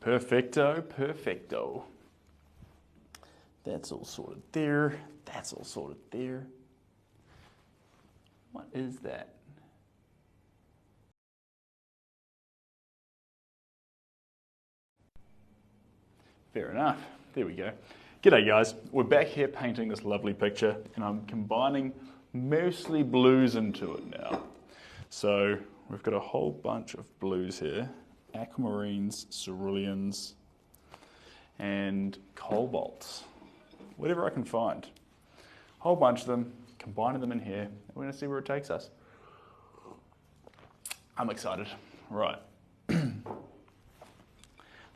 Perfecto, perfecto. That's all sorted there. That's all sorted there. What is that? Fair enough. There we go. G'day guys. We're back here painting this lovely picture and I'm combining mostly blues into it now. So we've got a whole bunch of blues here. Aquamarines, ceruleans, and cobalts. Whatever I can find. A whole bunch of them, combining them in here, and we're going to see where it takes us. I'm excited. Right.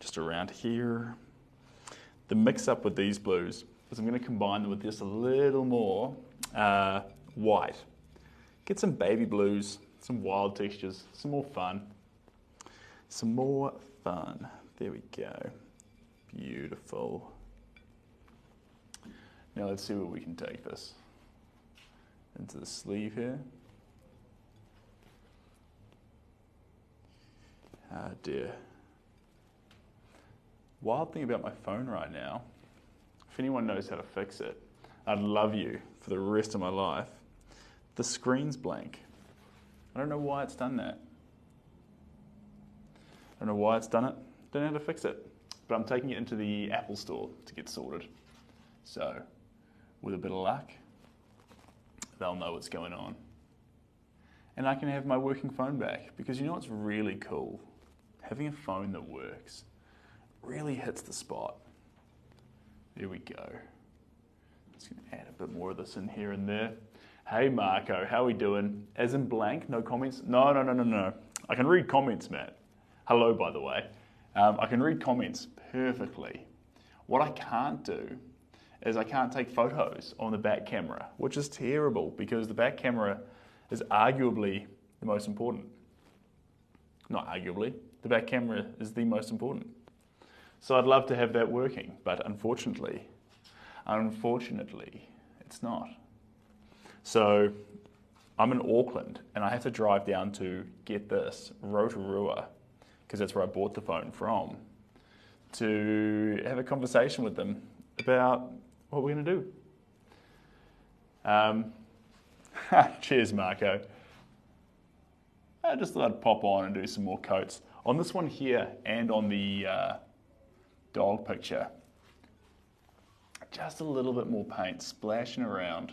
Just around here. The mix up with these blues is I'm going to combine them with just a little more white. Get some baby blues, some wild textures, some more fun. Some more fun. There we go. Beautiful. Now let's see where we can take this. Into the sleeve here. Ah dear. Wild thing about my phone right now, if anyone knows how to fix it, I'd love you for the rest of my life. The screen's blank. I don't know why it's done that. I don't know why it's done it. Don't know how to fix it. But I'm taking it into the Apple store to get sorted. So, with a bit of luck, they'll know what's going on. And I can have my working phone back. Because you know what's really cool? Having a phone that works really hits the spot. There we go. Just going to add a bit more of this in here and there. Hey Marco, how we doing? As in blank, no comments? No. I can read comments, Matt. Hello, by the way. I can read comments perfectly. What I can't do is I can't take photos on the back camera, which is terrible because the back camera is arguably the most important. Not arguably, the back camera is the most important. So I'd love to have that working, but unfortunately, it's not. So I'm in Auckland and I have to drive down to, get this, Rotorua, because that's where I bought the phone from, to have a conversation with them about what we're going to do. Cheers, Marco. I just thought I'd pop on and do some more coats. On this one here and on the dog picture, just a little bit more paint splashing around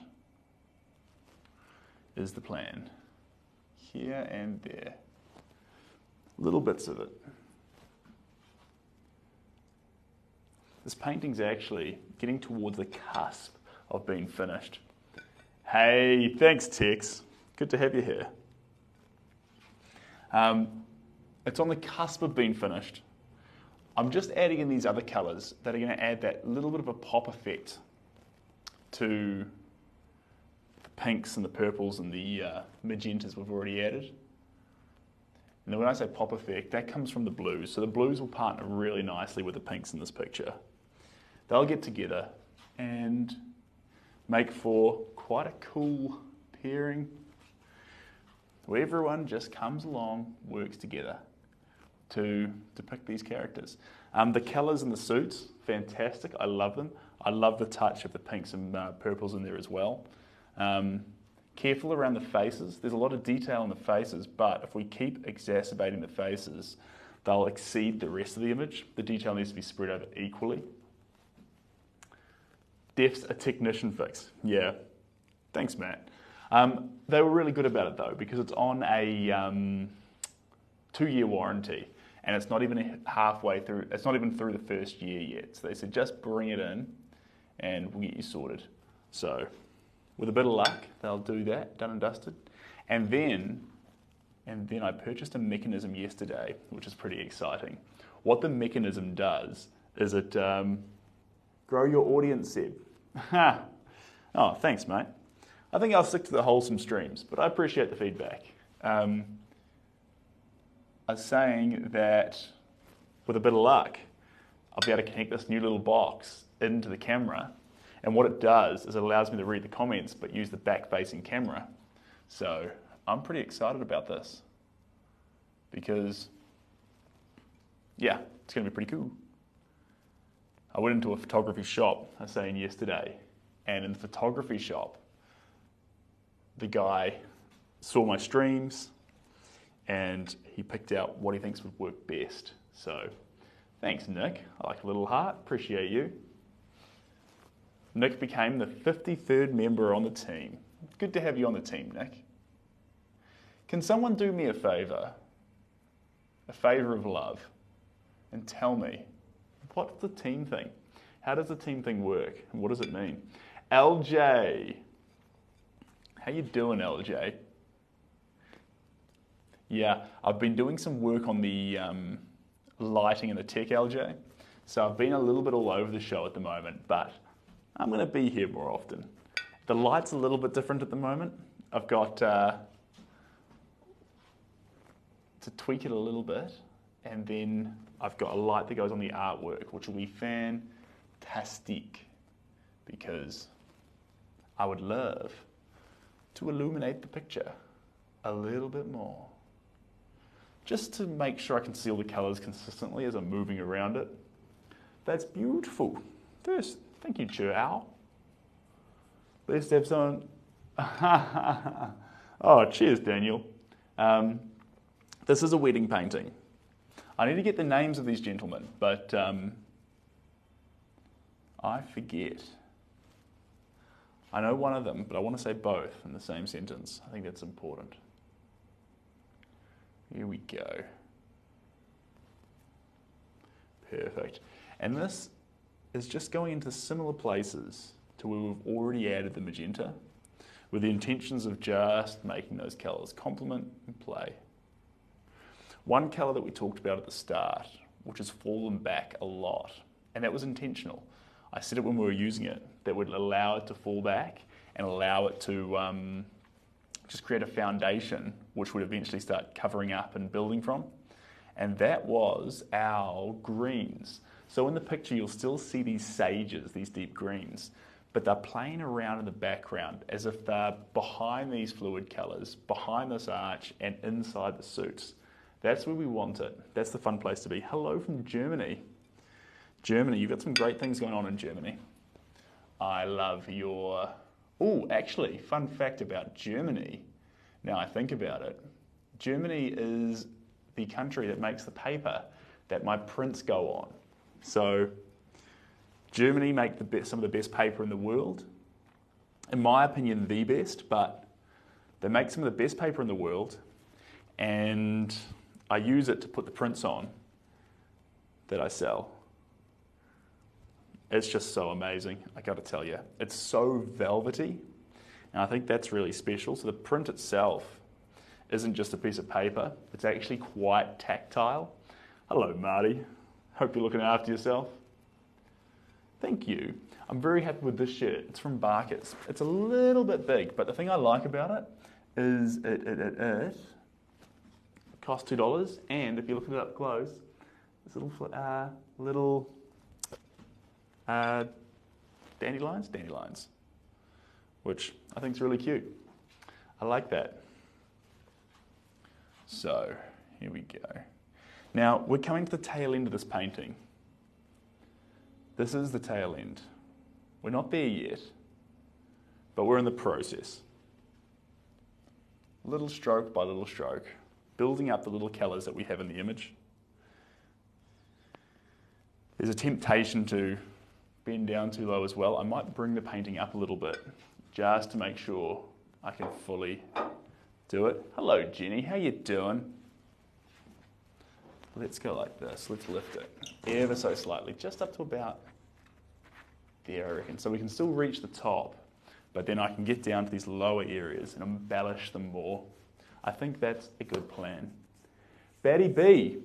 is the plan. Here and there. Little bits of it. This painting's actually getting towards the cusp of being finished. Hey, thanks Tex. Good to have you here. It's on the cusp of being finished. I'm just adding in these other colours that are going to add that little bit of a pop effect to the pinks and the purples and the magentas we've already added. And when I say pop effect, that comes from the blues. So the blues will partner really nicely with the pinks in this picture. They'll get together and make for quite a cool pairing where everyone just comes along, works together to depict these characters. The colours in the suits, fantastic. I love them. I love the touch of the pinks and purples in there as well. Careful around the faces. There's a lot of detail in the faces, but if we keep exacerbating the faces, they'll exceed the rest of the image. The detail needs to be spread over equally. Def's a technician fix. Yeah. Thanks, Matt. They were really good about it though, because it's on a 2-year warranty, and it's not even halfway through. It's not even through the first year yet. So they said just bring it in, and we'll get you sorted. So, with a bit of luck, they'll do that, done and dusted. And then I purchased a mechanism yesterday, which is pretty exciting. What the mechanism does is it grow your audience, Seb. Oh, thanks, mate. I think I'll stick to the wholesome streams, but I appreciate the feedback. I was saying that with a bit of luck, I'll be able to connect this new little box into the camera. And what it does is it allows me to read the comments, but use the back-facing camera. So I'm pretty excited about this because, yeah, it's going to be pretty cool. I went into a photography shop, I was saying yesterday, and in the photography shop, the guy saw my streams and he picked out what he thinks would work best. So thanks, Nick. I like a little heart. Appreciate you. Nick became the 53rd member on the team. Good to have you on the team, Nick. Can someone do me a favour of love, and tell me, what's the team thing? How does the team thing work? And what does it mean? LJ. How you doing, LJ? Yeah, I've been doing some work on the lighting and the tech, LJ. So I've been a little bit all over the show at the moment, but I'm going to be here more often. The light's a little bit different at the moment. I've got to tweak it a little bit, and then I've got a light that goes on the artwork, which will be fantastic, because I would love to illuminate the picture a little bit more, just to make sure I can see all the colours consistently as I'm moving around it. That's beautiful. First, thank you, Chow. Let's have someone. Oh, cheers, Daniel. This is a wedding painting. I need to get the names of these gentlemen, but I forget. I know one of them, but I want to say both in the same sentence. I think that's important. Here we go. Perfect. And this is just going into similar places to where we've already added the magenta, with the intentions of just making those colours complement and play. One colour that we talked about at the start, which has fallen back a lot, and that was intentional. I said it when we were using it, that would allow it to fall back and allow it to just create a foundation which would eventually start covering up and building from. And that was our greens. So in the picture you'll still see these sages, these deep greens, but they're playing around in the background as if they're behind these fluid colours, behind this arch and inside the suits. That's where we want it. That's the fun place to be. Hello from Germany. Germany, you've got some great things going on in Germany. I love your... Oh, actually, fun fact about Germany. Now I think about it. Germany is the country that makes the paper that my prints go on. So Germany make some of the best paper in the world. In my opinion, the best, but they make some of the best paper in the world, and I use it to put the prints on that I sell. It's just so amazing, I got to tell you. It's so velvety, and I think that's really special. So the print itself isn't just a piece of paper, it's actually quite tactile. Hello, Marty. Hope you're looking after yourself. Thank you. I'm very happy with this shirt. It's from Barkers. It's a little bit big, but the thing I like about it is it costs $2, and if you look at it up close, this little dandelions, which I think is really cute. I like that. So here we go. Now we're coming to the tail end of this painting. This is the tail end. We're not there yet, but we're in the process. Little stroke by little stroke, building up the little colours that we have in the image. There's a temptation to bend down too low as well. I might bring the painting up a little bit just to make sure I can fully do it. Hello, Jenny, how you doing? Let's go like this. Let's lift it ever so slightly, just up to about there, I reckon. So we can still reach the top, but then I can get down to these lower areas and embellish them more. I think that's a good plan. Batty B,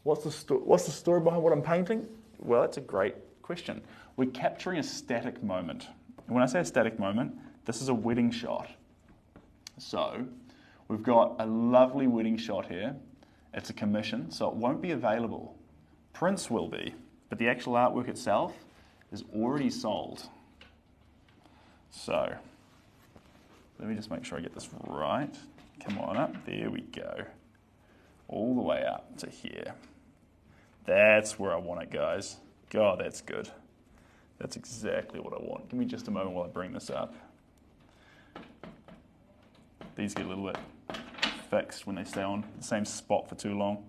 what's the story behind what I'm painting? Well, that's a great question. We're capturing a static moment. And when I say a static moment, this is a wedding shot. So we've got a lovely wedding shot here. It's a commission, so it won't be available. Prints will be, but the actual artwork itself is already sold. So let me just make sure I get this right. Come on up, there we go. all the way up to here. That's where I want it, guys. God, that's good. That's exactly what I want. Give me just a moment while I bring this up. These get a little bit fixed when they stay on the same spot for too long.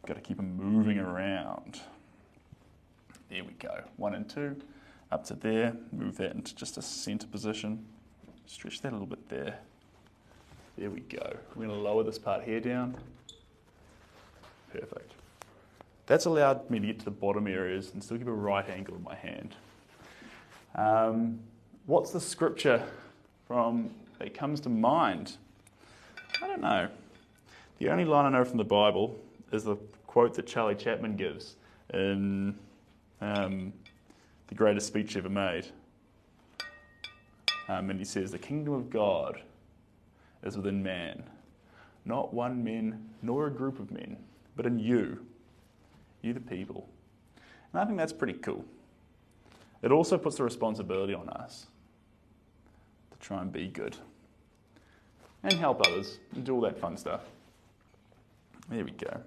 Got to keep them moving around. There we go. 1 and 2, up to there. Move that into just a center position. Stretch that a little bit there. There we go. We're going to lower this part here down. Perfect. That's allowed me to get to the bottom areas and still keep a right angle in my hand. What's the scripture that comes to mind? I don't know. The only line I know from the Bible is the quote that Charlie Chaplin gives in the greatest speech ever made. And he says, "The kingdom of God is within man, not one man nor a group of men, but in you the people." And I think that's pretty cool. It also puts the responsibility on us to try and be good and help others and do all that fun stuff. There we go.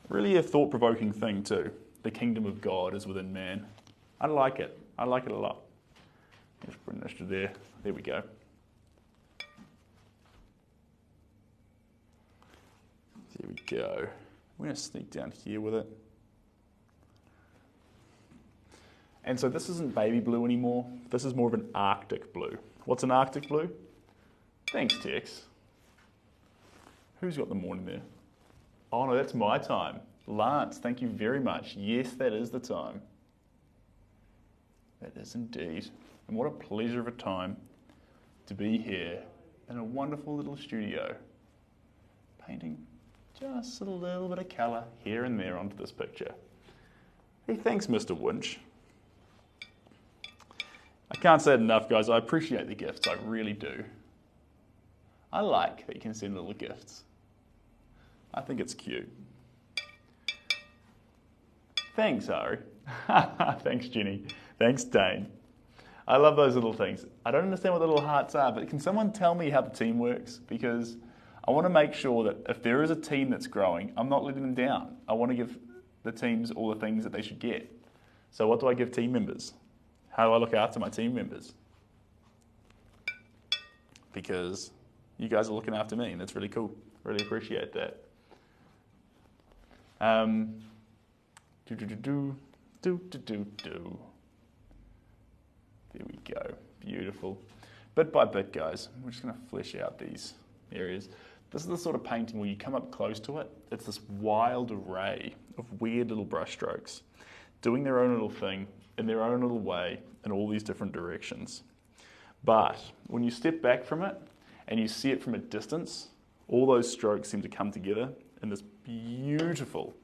Really a thought-provoking thing too. The kingdom of God is within man. I like it. I like it a lot. Let's bring this to there. There we go. There we go. We're going to sneak down here with it. And so this isn't baby blue anymore. This is more of an Arctic blue. What's an Arctic blue? Thanks, Tex. Who's got the morning there? Oh no, that's my time. Lance, thank you very much. Yes, that is the time. That is indeed. And what a pleasure of a time to be here in a wonderful little studio, painting just a little bit of colour here and there onto this picture. Hey, thanks, Mr. Winch. I can't say it enough, guys. I appreciate the gifts. I really do. I like that you can send little gifts. I think it's cute. Thanks, Ari. Thanks, Jenny. Thanks, Dane. I love those little things. I don't understand what the little hearts are, but can someone tell me how the team works? Because I want to make sure that if there is a team that's growing, I'm not letting them down. I want to give the teams all the things that they should get. So what do I give team members? How do I look after my team members? Because you guys are looking after me, and that's really cool. Really appreciate that. There we go. Beautiful. Bit by bit, guys, we're just going to flesh out these areas. This is the sort of painting where you come up close to it. It's this wild array of weird little brush strokes, doing their own little thing in their own little way in all these different directions. But when you step back from it and you see it from a distance, all those strokes seem to come together in this beautiful,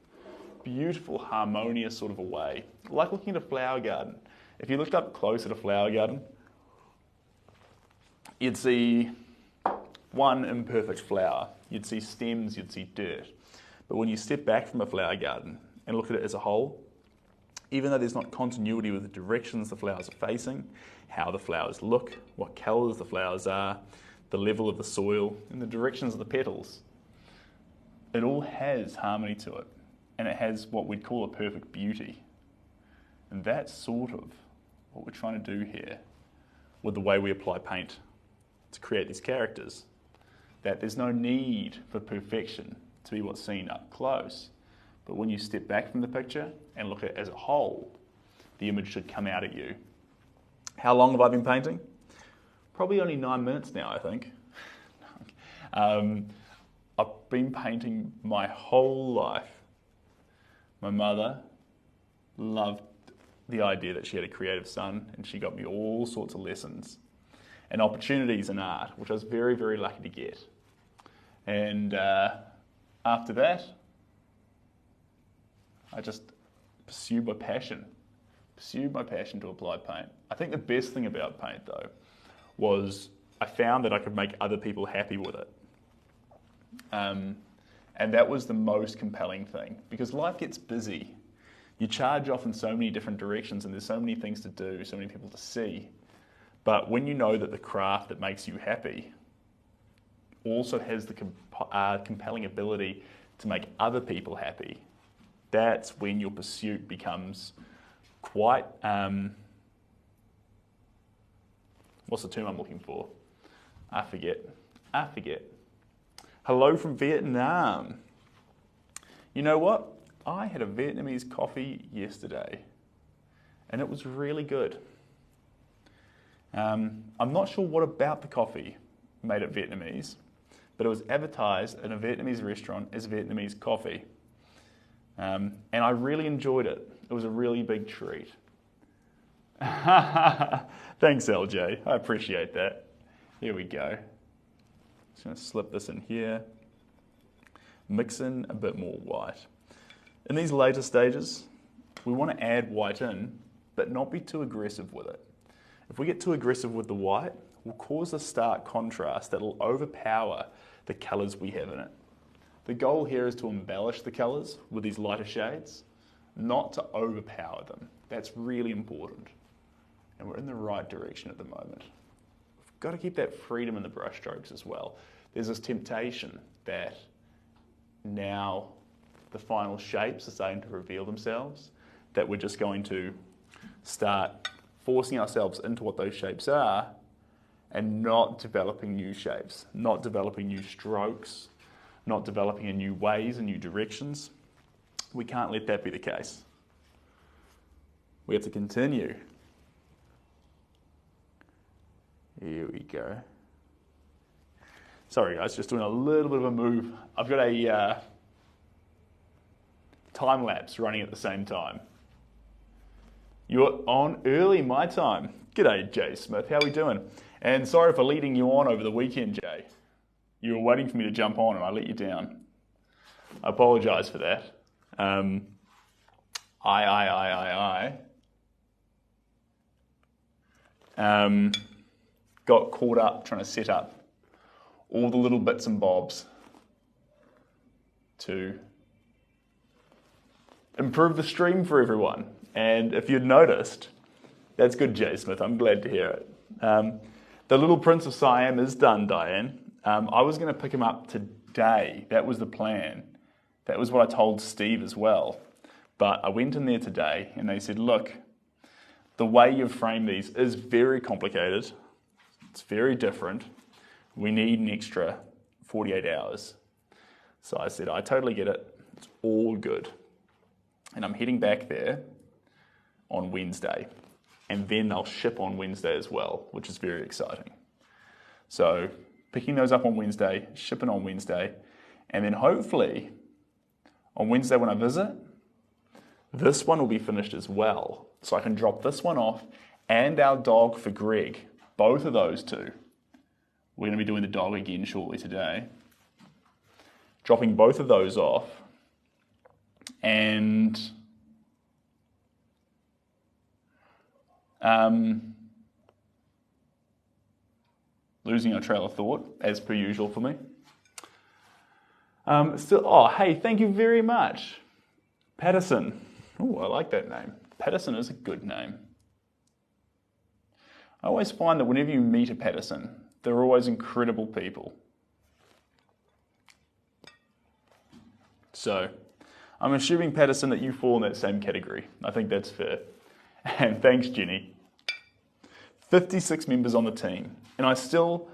beautiful, harmonious sort of a way, like looking at a flower garden. If you looked up close at a flower garden, you'd see one imperfect flower. You'd see stems, you'd see dirt. But when you step back from a flower garden and look at it as a whole, even though there's not continuity with the directions the flowers are facing, how the flowers look, what colours the flowers are, the level of the soil, and the directions of the petals, it all has harmony to it. And it has what we'd call a perfect beauty. And that's sort of what we're trying to do here with the way we apply paint to create these characters. That there's no need for perfection to be what's seen up close. But when you step back from the picture and look at it as a whole, the image should come out at you. How long have I been painting? Probably only 9 minutes now, I think. I've been painting my whole life. My mother loved the idea that she had a creative son, and she got me all sorts of lessons and opportunities in art, which I was very, very lucky to get. And after that, I just pursued my passion to apply paint. I think the best thing about paint, though, was I found that I could make other people happy with it. And that was the most compelling thing, because life gets busy. You charge off in so many different directions, and there's so many things to do, so many people to see. But when you know that the craft that makes you happy also has the compelling ability to make other people happy, that's when your pursuit becomes quite, what's the term I'm looking for? I forget. Hello from Vietnam. You know what? I had a Vietnamese coffee yesterday and it was really good. I'm not sure what about the coffee made it Vietnamese, but it was advertised in a Vietnamese restaurant as Vietnamese coffee. And I really enjoyed it. It was a really big treat. Thanks, LJ. I appreciate that. Here we go. Just going to slip this in here. Mix in a bit more white. In these later stages, we want to add white in, but not be too aggressive with it. If we get too aggressive with the white, we'll cause a stark contrast that will overpower the colours we have in it. The goal here is to embellish the colours with these lighter shades, not to overpower them. That's really important. And we're in the right direction at the moment. We've got to keep that freedom in the brush strokes as well. There's this temptation that now the final shapes are starting to reveal themselves, that we're just going to start forcing ourselves into what those shapes are and not developing new shapes, not developing new strokes, not developing in new ways and new directions. We can't let that be the case. We have to continue. Here we go. Sorry guys, just doing a little bit of a move. I've got a time lapse running at the same time. You're on early my time. G'day Jay Smith, how are we doing? And sorry for leading you on over the weekend, Jay. You were waiting for me to jump on and I let you down. I apologise for that. Got caught up trying to set up all the little bits and bobs to improve the stream for everyone. And if you'd noticed, that's good, Jay Smith. I'm glad to hear it. The Little Prince of Siam is done, Diane. I was going to pick him up today. That was the plan. That was what I told Steve as well. But I went in there today and they said, look, the way you've framed these is very complicated. It's very different. We need an extra 48 hours. So I said, I totally get it. It's all good. And I'm heading back there on Wednesday. And then they'll ship on Wednesday as well, which is very exciting. So picking those up on Wednesday, shipping on Wednesday, and then hopefully on Wednesday when I visit, this one will be finished as well. So I can drop this one off and our dog for Greg, both of those two. We're going to be doing the dog again shortly today. Dropping both of those off and losing our trail of thought, as per usual for me. Hey, thank you very much. Patterson. Oh, I like that name. Patterson is a good name. I always find that whenever you meet a Patterson, they're always incredible people. So, I'm assuming, Patterson, that you fall in that same category. I think that's fair. And thanks, Jenny. 56 members on the team. And I still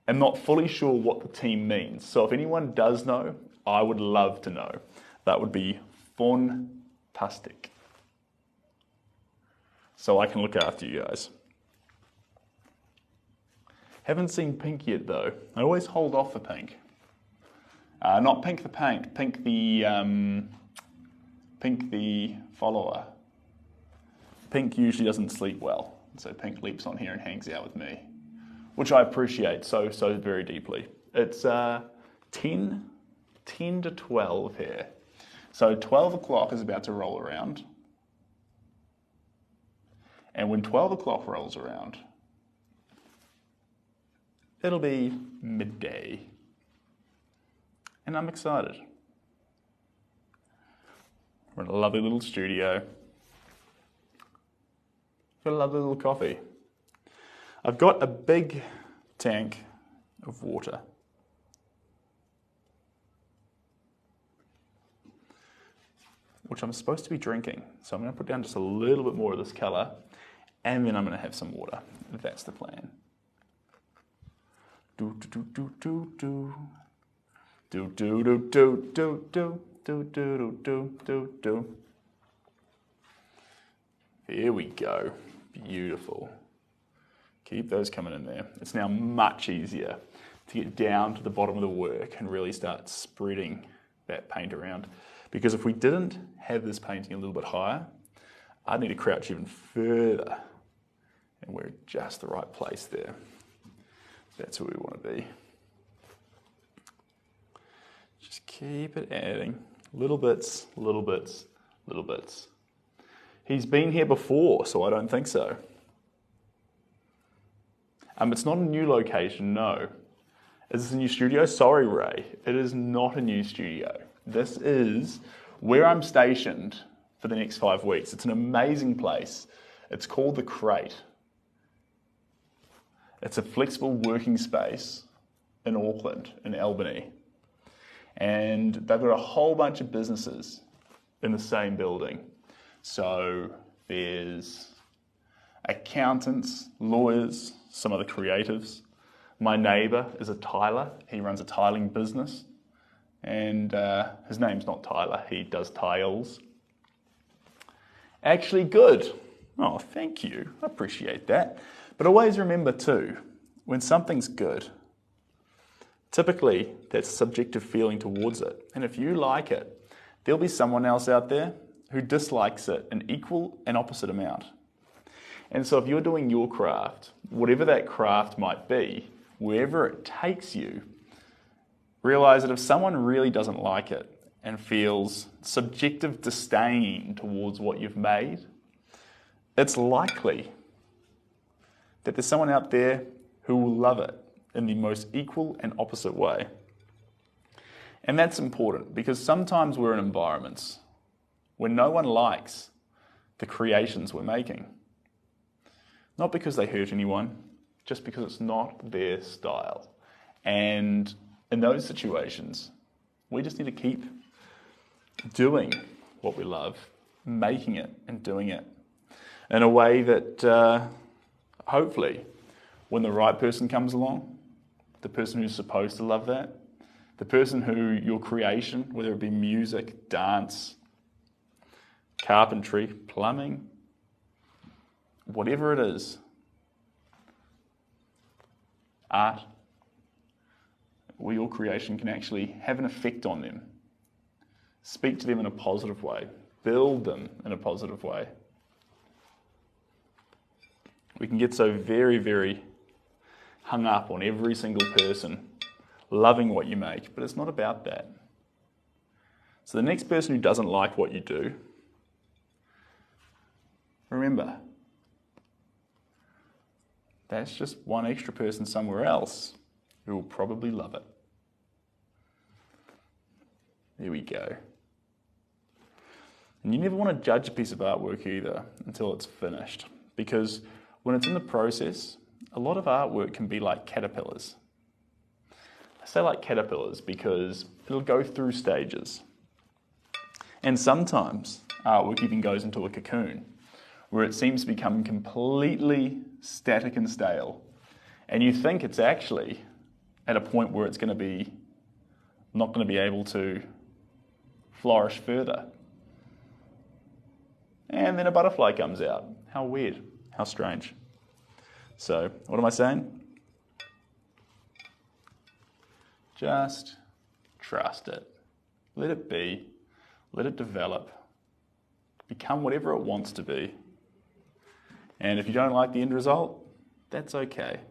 am not fully sure what the team means. So if anyone does know, I would love to know. That would be fantastic. So I can look after you guys. Haven't seen Pink yet though. I always hold off for Pink. Not Pink the paint, Pink the follower. Pink usually doesn't sleep well, so Pink leaps on here and hangs out with me, which I appreciate so very deeply. It's 10 to 12 here. So 12 o'clock is about to roll around. And when 12 o'clock rolls around, it'll be midday. And I'm excited. We're in a lovely little studio. Got a lovely little coffee. I've got a big tank of water. which I'm supposed to be drinking. So I'm going to put down just a little bit more of this colour, and then I'm going to have some water. That's the plan. Do do do do do do do do do do do do do do do do. Here we go. Beautiful. Keep those coming in there. It's now much easier to get down to the bottom of the work and really start spreading that paint around. Because if we didn't have this painting a little bit higher, I'd need to crouch even further. And we're at just the right place there. That's where we want to be. Just keep it adding. Little bits, little bits, little bits. He's been here before, so I don't think so. It's not a new location, no. Is this a new studio? Sorry, Ray. It is not a new studio. This is where I'm stationed for the next 5 weeks. It's an amazing place. It's called The Crate. It's a flexible working space in Auckland, in Albany. And they've got a whole bunch of businesses in the same building. So there's accountants, lawyers, some other creatives. My neighbour is a tiler. He runs a tiling business. And his name's not Tyler, he does tiles. Actually good. Oh, thank you. I appreciate that. But always remember too, when something's good, typically that's a subjective feeling towards it. And if you like it, there'll be someone else out there who dislikes it an equal and opposite amount. And so if you're doing your craft, whatever that craft might be, wherever it takes you, realize that if someone really doesn't like it and feels subjective disdain towards what you've made, it's likely that there's someone out there who will love it in the most equal and opposite way. And that's important because sometimes we're in environments where no one likes the creations we're making. Not because they hurt anyone, just because it's not their style. And in those situations, we just need to keep doing what we love, making it and doing it in a way that hopefully when the right person comes along, the person who's supposed to love that, the person who your creation, whether it be music, dance, carpentry, plumbing, whatever it is, art, where your creation can actually have an effect on them. Speak to them in a positive way. Build them in a positive way. We can get so very, very hung up on every single person loving what you make, but it's not about that. So the next person who doesn't like what you do, remember, that's just one extra person somewhere else who will probably love it. There we go. And you never want to judge a piece of artwork either until it's finished, because when it's in the process, a lot of artwork can be like caterpillars. I say like caterpillars because it'll go through stages. And sometimes artwork even goes into a cocoon, where it seems to become completely static and stale. And you think it's actually at a point where it's going to be not going to be able to flourish further. And then a butterfly comes out. How weird, how strange. So, what am I saying? Just trust it. Let it be. Let it develop. Become whatever it wants to be. And if you don't like the end result, that's okay.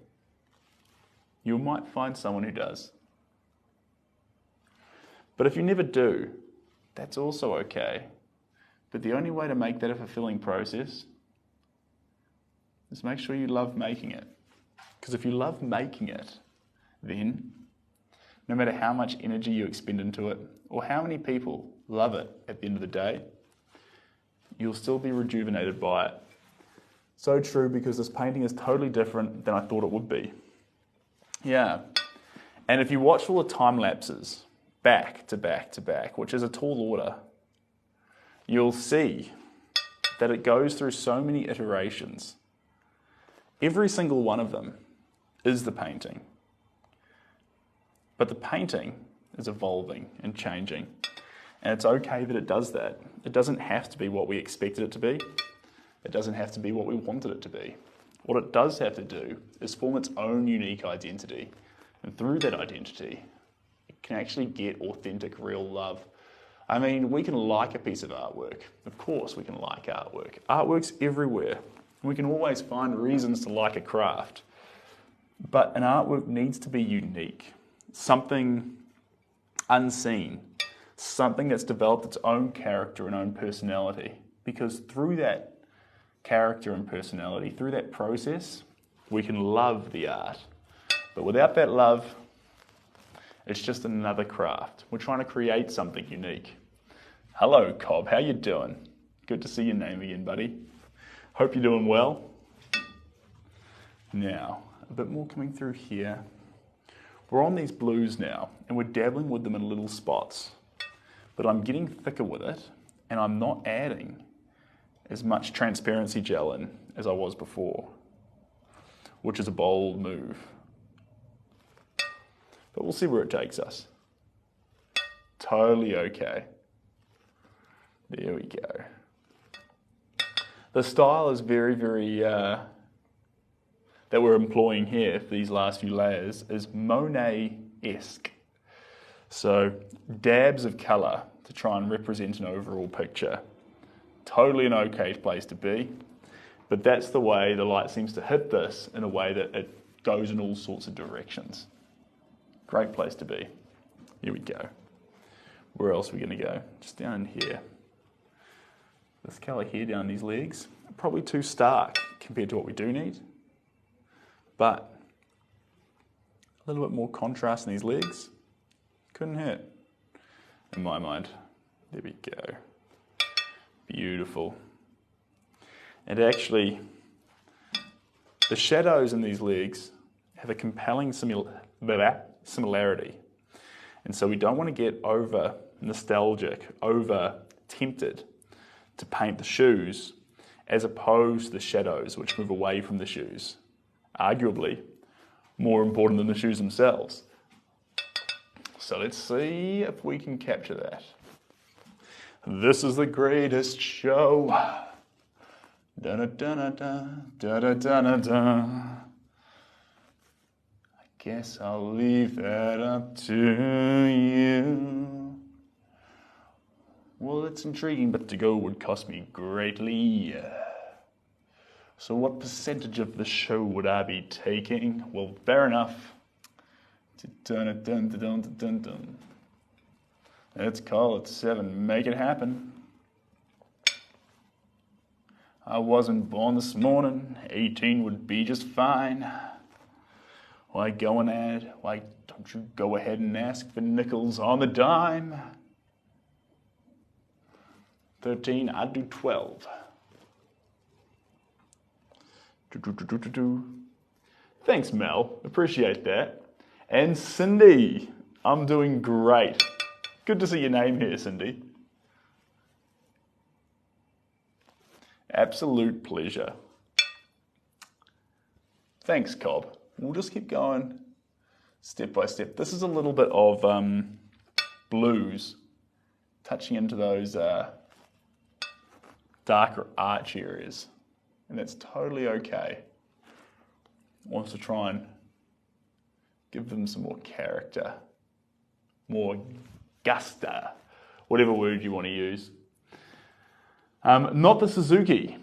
You might find someone who does. But if you never do, that's also okay. But the only way to make that a fulfilling process is make sure you love making it. Because if you love making it, then no matter how much energy you expend into it, or how many people love it at the end of the day, you'll still be rejuvenated by it. So true, because this painting is totally different than I thought it would be. Yeah. And if you watch all the time lapses back to back to back, which is a tall order, you'll see that it goes through so many iterations. Every single one of them is the painting. But the painting is evolving and changing. And it's okay that it does that. It doesn't have to be what we expected it to be. It doesn't have to be what we wanted it to be. What it does have to do is form its own unique identity. And through that identity, it can actually get authentic, real love. I mean, we can like a piece of artwork. Of course we can like artwork. Artwork's everywhere. We can always find reasons to like a craft. But an artwork needs to be unique. Something unseen. Something that's developed its own character and own personality. Because through that character and personality, through that process, we can love the art. But without that love, it's just another craft. We're trying to create something unique. Hello, Cobb. How you doing? Good to see your name again, buddy. Hope you're doing well. Now, a bit more coming through here. We're on these blues now, and we're dabbling with them in little spots. But I'm getting thicker with it, and I'm not adding as much transparency gel in as I was before, which is a bold move. But we'll see where it takes us. Totally okay. There we go. The style is very, that we're employing here for these last few layers is Monet-esque. So dabs of colour to try and represent an overall picture. Totally an okay place to be, but that's the way the light seems to hit this in a way that it goes in all sorts of directions. Great place to be. Here we go. Where else are we going to go? Just down in here. This colour here down these legs, probably too stark compared to what we do need, but a little bit more contrast in these legs couldn't hurt, in my mind. There we go. Beautiful. And actually, the shadows in these legs have a compelling similarity. And so we don't want to get over nostalgic, over tempted to paint the shoes as opposed to the shadows which move away from the shoes. Arguably more important than the shoes themselves. So let's see if we can capture that. This is the greatest show. Da-da-da-da-da, da-da-da-da-da. I guess I'll leave that up to you. Well, it's intriguing, but to go would cost me greatly. So what percentage of the show would I be taking? Well, fair enough. Dun-dun-dun-dun-dun-dun-dun. Let's call it 7. Make it happen. I wasn't born this morning. 18 would be just fine. Why go and add? Why don't you go ahead and ask for nickels on the dime? 13, I'd do 12. Thanks, Mel. Appreciate that. And Cindy, I'm doing great. Good to see your name here, Cindy. Absolute pleasure. Thanks, Cobb. We'll just keep going step by step. This is a little bit of blues, touching into those darker arch areas. And that's totally okay. Wants to try and give them some more character, more gusta, whatever word you want to use. Not the Suzuki.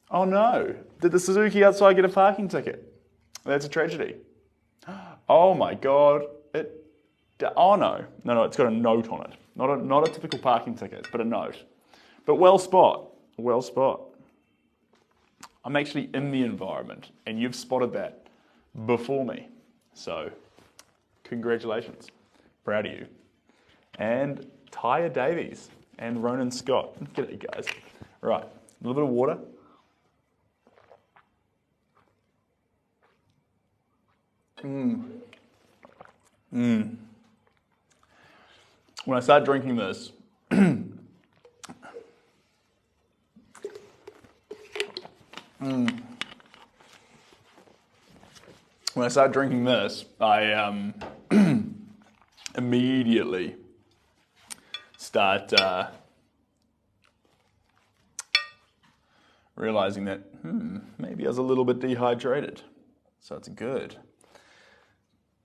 Oh no, did the Suzuki outside get a parking ticket? That's a tragedy. Oh my God. Oh no, it's got a note on it. Not a typical parking ticket, but a note. But well spot. I'm actually in the environment and you've spotted that before me. So, congratulations. Proud of you. And Tyre Davies and Ronan Scott. G'day guys. Right, a little bit of water. When I started drinking this, I start drinking this, I immediately start realizing that maybe I was a little bit dehydrated. So it's good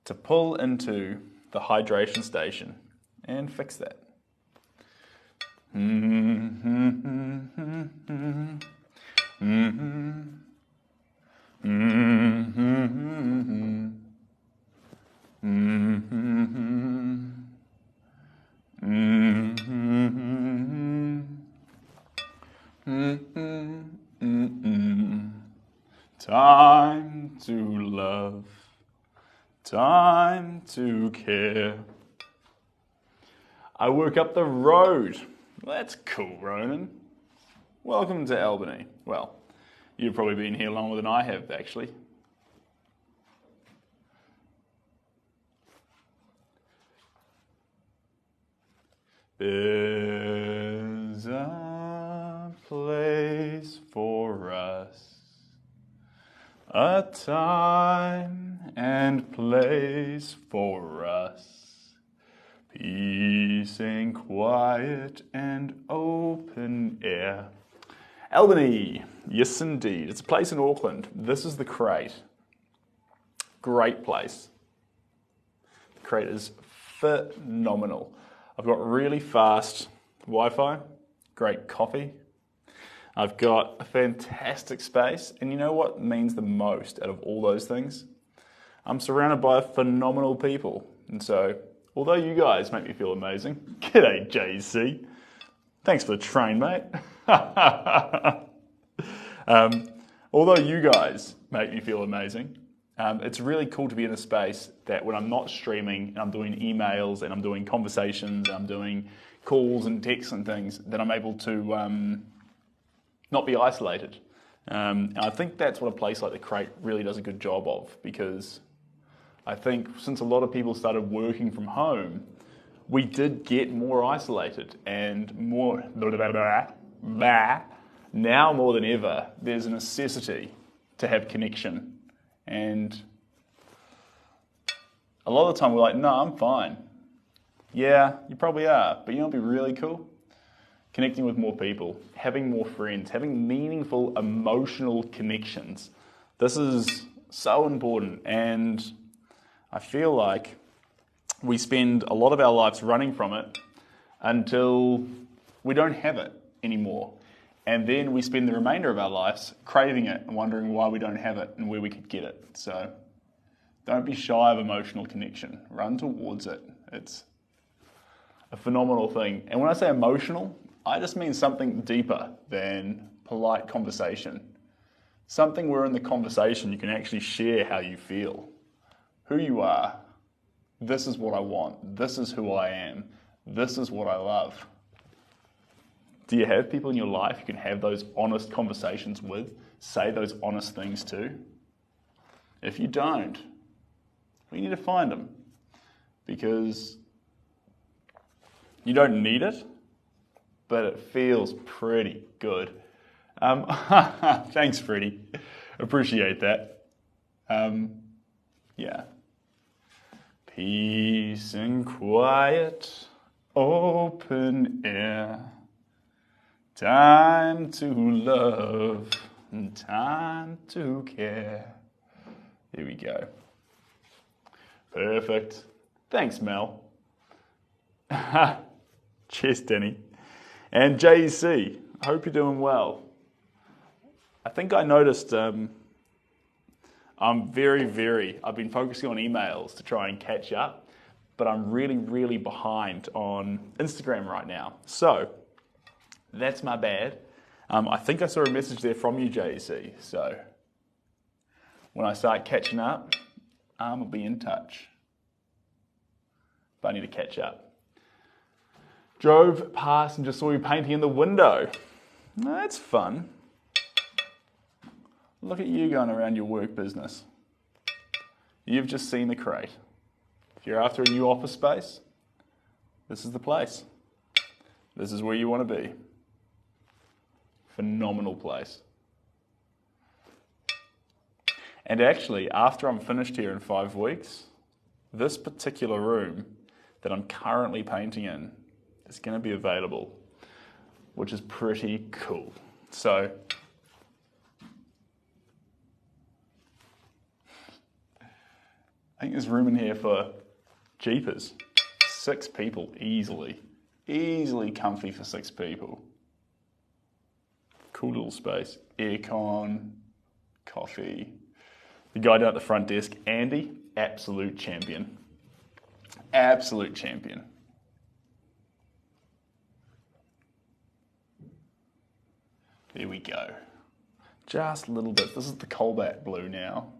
to pull into the hydration station and fix that. Time to love, time to care. I work up the road. That's cool, Ronan. Welcome to Albany. Well, you've probably been here longer than I have, actually. There's a place for us, a time and place for us, peace and quiet and open air. Albany, yes indeed. It's a place in Auckland. This is the Crate. Great place. The Crate is phenomenal. I've got really fast Wi-Fi, great coffee. I've got a fantastic space, and you know what means the most out of all those things? I'm surrounded by phenomenal people, and so although you guys make me feel amazing, g'day JC, thanks for the train, mate. Although you guys make me feel amazing, it's really cool to be in a space that when I'm not streaming and I'm doing emails and I'm doing conversations and I'm doing calls and texts and things, that I'm able to not be isolated. And I think that's what a place like the Crate really does a good job of, because I think since a lot of people started working from home, we did get more isolated and more, now more than ever, there's a necessity to have connection. And a lot of the time we're like, no, I'm fine. Yeah, you probably are, but you know what'd be really cool? Connecting with more people, having more friends, having meaningful emotional connections. This is so important, and I feel like we spend a lot of our lives running from it until we don't have it anymore. And then we spend the remainder of our lives craving it and wondering why we don't have it and where we could get it. So don't be shy of emotional connection. Run towards it. It's a phenomenal thing. And when I say emotional, I just mean something deeper than polite conversation. Something where in the conversation you can actually share how you feel, who you are. This is what I want. This is who I am. This is what I love. Do you have people in your life you can have those honest conversations with, say those honest things to? If you don't, we need to find them, because you don't need it, but it feels pretty good. Thanks, Freddie. Appreciate that. Yeah. Peace and quiet, open air. Time to love and time to care. Here we go. Perfect. Thanks, Mel. Cheers, Denny. And JC, I hope you're doing well. I think I noticed I've been focusing on emails to try and catch up, but I'm really behind on Instagram right now. So, that's my bad. I think I saw a message there from you, JC. So when I start catching up, I'll be in touch. But I need to catch up. Drove past and just saw you painting in the window. That's fun. Look at you going around your work business. You've just seen the Crate. If you're after a new office space, this is the place. This is where you want to be. Phenomenal place. And actually, after I'm finished here in 5 weeks, this particular room that I'm currently painting in is going to be available, which is pretty cool. So, I think there's room in here for jeepers. 6 people easily. Easily comfy for 6 people. Cool little space. Aircon, coffee. The guy down at the front desk, Andy, absolute champion. Absolute champion. There we go. Just little bits. This is the cobalt blue now.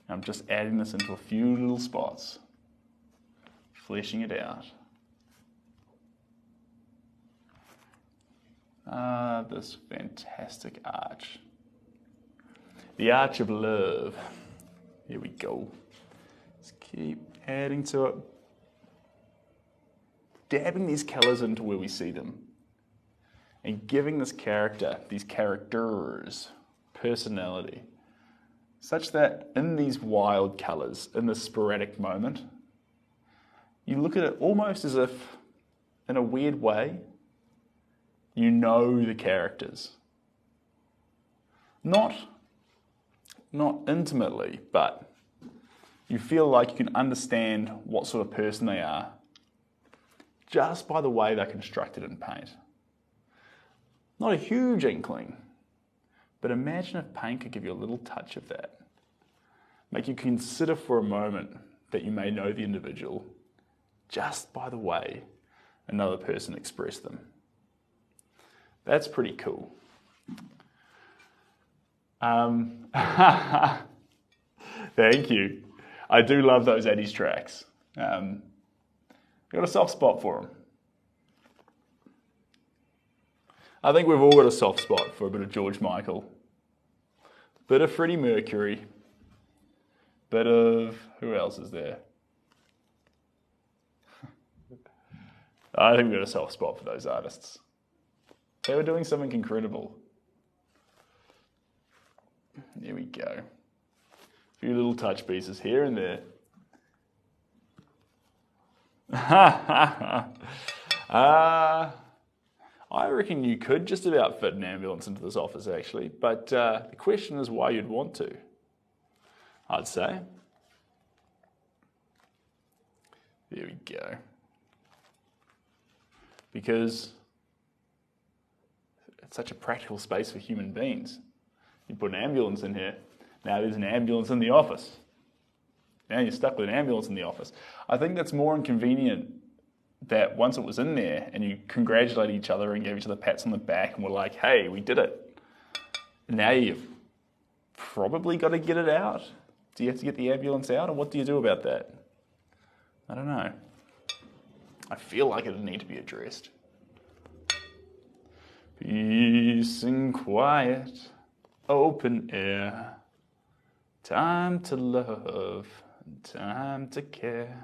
I'm just adding this into a few little spots. Fleshing it out. This fantastic arch. The arch of love. Here we go. Let's keep adding to it. Dabbing these colours into where we see them. And giving this character, these characters, personality. Such that in these wild colours, in this sporadic moment, you look at it almost as if, in a weird way, you know the characters. Not intimately, but you feel like you can understand what sort of person they are just by the way they're constructed in paint. Not a huge inkling, but imagine if paint could give you a little touch of that. Make you consider for a moment that you may know the individual just by the way another person expressed them. That's pretty cool. Thank you. I do love those 80s tracks. Got a soft spot for them. I think we've all got a soft spot for a bit of George Michael. Bit of Freddie Mercury. Bit of... who else is there? I think we've got a soft spot for those artists. They were doing something incredible. There we go. A few little touch pieces here and there. I reckon you could just about fit an ambulance into this office, actually. But the question is why you'd want to, I'd say. There we go. Because it's such a practical space for human beings. You put an ambulance in here. Now there's an ambulance in the office. Now you're stuck with an ambulance in the office. I think that's more inconvenient that once it was in there and you congratulated each other and gave each other pats on the back and were like, hey, we did it. Now you've probably got to get it out. Do you have to get the ambulance out, or what do you do about that? I don't know. I feel like it'd need to be addressed. Peace and quiet, open air, time to love, time to care.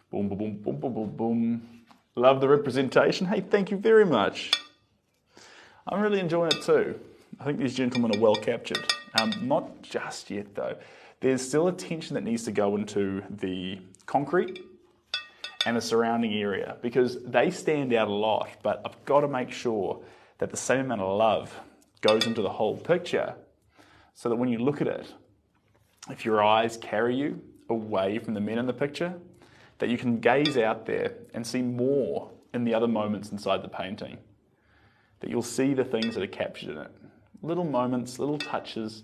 Boom, boom, boom, boom, boom, boom, boom. Love the representation. Hey, thank you very much. I'm really enjoying it too. I think these gentlemen are well captured. Not just yet though. There's still attention that needs to go into the concrete and the surrounding area because they stand out a lot, but I've got to make sure that the same amount of love goes into the whole picture so that when you look at it, if your eyes carry you away from the men in the picture, that you can gaze out there and see more in the other moments inside the painting. That you'll see the things that are captured in it. Little moments, little touches,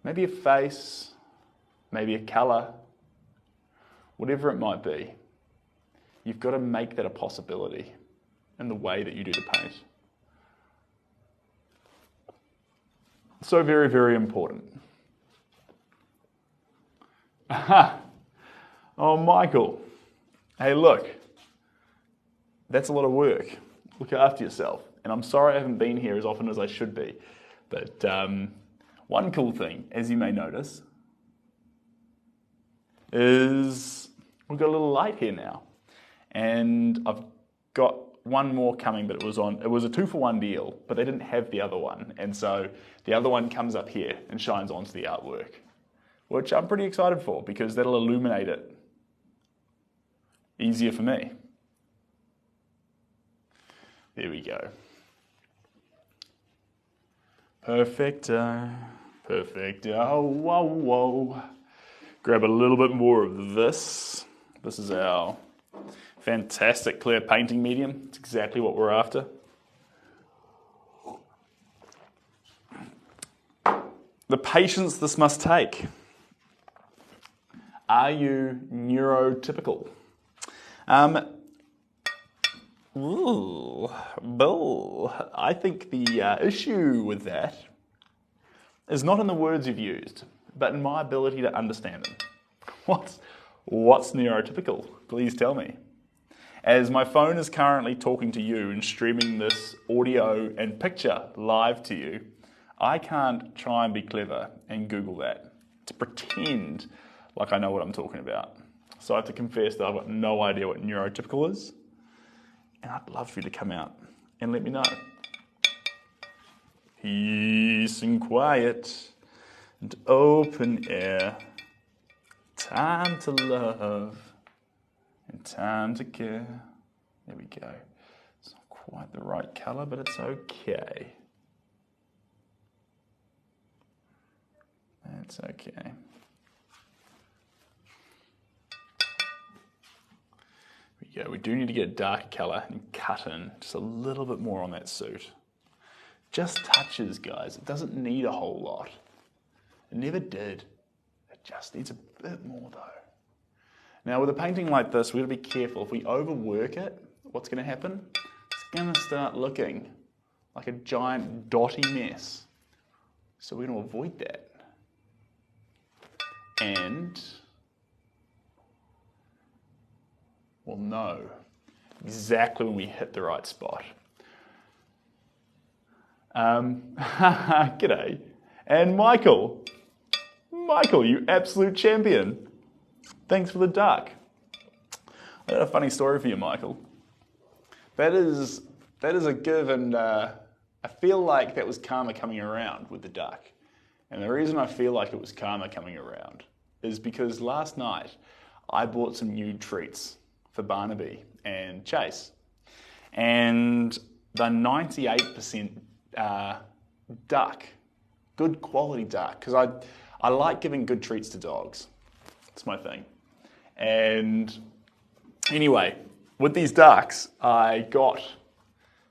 maybe a face, maybe a colour, whatever it might be. You've got to make that a possibility in the way that you do the paint. So very, very important. Aha! Oh, Michael. Hey, look. That's a lot of work. Look after yourself. And I'm sorry I haven't been here as often as I should be. But one cool thing, as you may notice, is we've got a little light here now. And I've got one more coming, but it was a 2-for-1 deal, but they didn't have the other one. And so the other one comes up here and shines onto the artwork, which I'm pretty excited for because that'll illuminate it easier for me. There we go. Perfecto. Perfecto. Whoa, whoa. Grab a little bit more of this. This is our fantastic clear painting medium. It's exactly what we're after. The patience this must take. Are you neurotypical? I think the issue with that is not in the words you've used, but in my ability to understand them. What's neurotypical? Please tell me. As my phone is currently talking to you and streaming this audio and picture live to you, I can't try and be clever and Google that to pretend like I know what I'm talking about. So I have to confess that I've got no idea what neurotypical is, and I'd love for you to come out and let me know. Peace and quiet and open air, time to love and time to care. There we go. It's not quite the right colour, but it's okay. It's okay. There we go. We do need to get a darker colour and cut in just a little bit more on that suit. Just touches, guys. It doesn't need a whole lot. It never did. It just needs a bit more though. Now with a painting like this, we've got to be careful. If we overwork it, what's going to happen? It's going to start looking like a giant dotty mess. So we're going to avoid that. And we'll know exactly when we hit the right spot. G'day. And Michael, you absolute champion. Thanks for the duck. I got a funny story for you, Michael. That is a give, and I feel like that was karma coming around with the duck. And the reason I feel like it was karma coming around is because last night I bought some new treats for Barnaby and Chase. And they're 98% duck, good quality duck, because I like giving good treats to dogs. It's my thing. And anyway, with these ducks, I got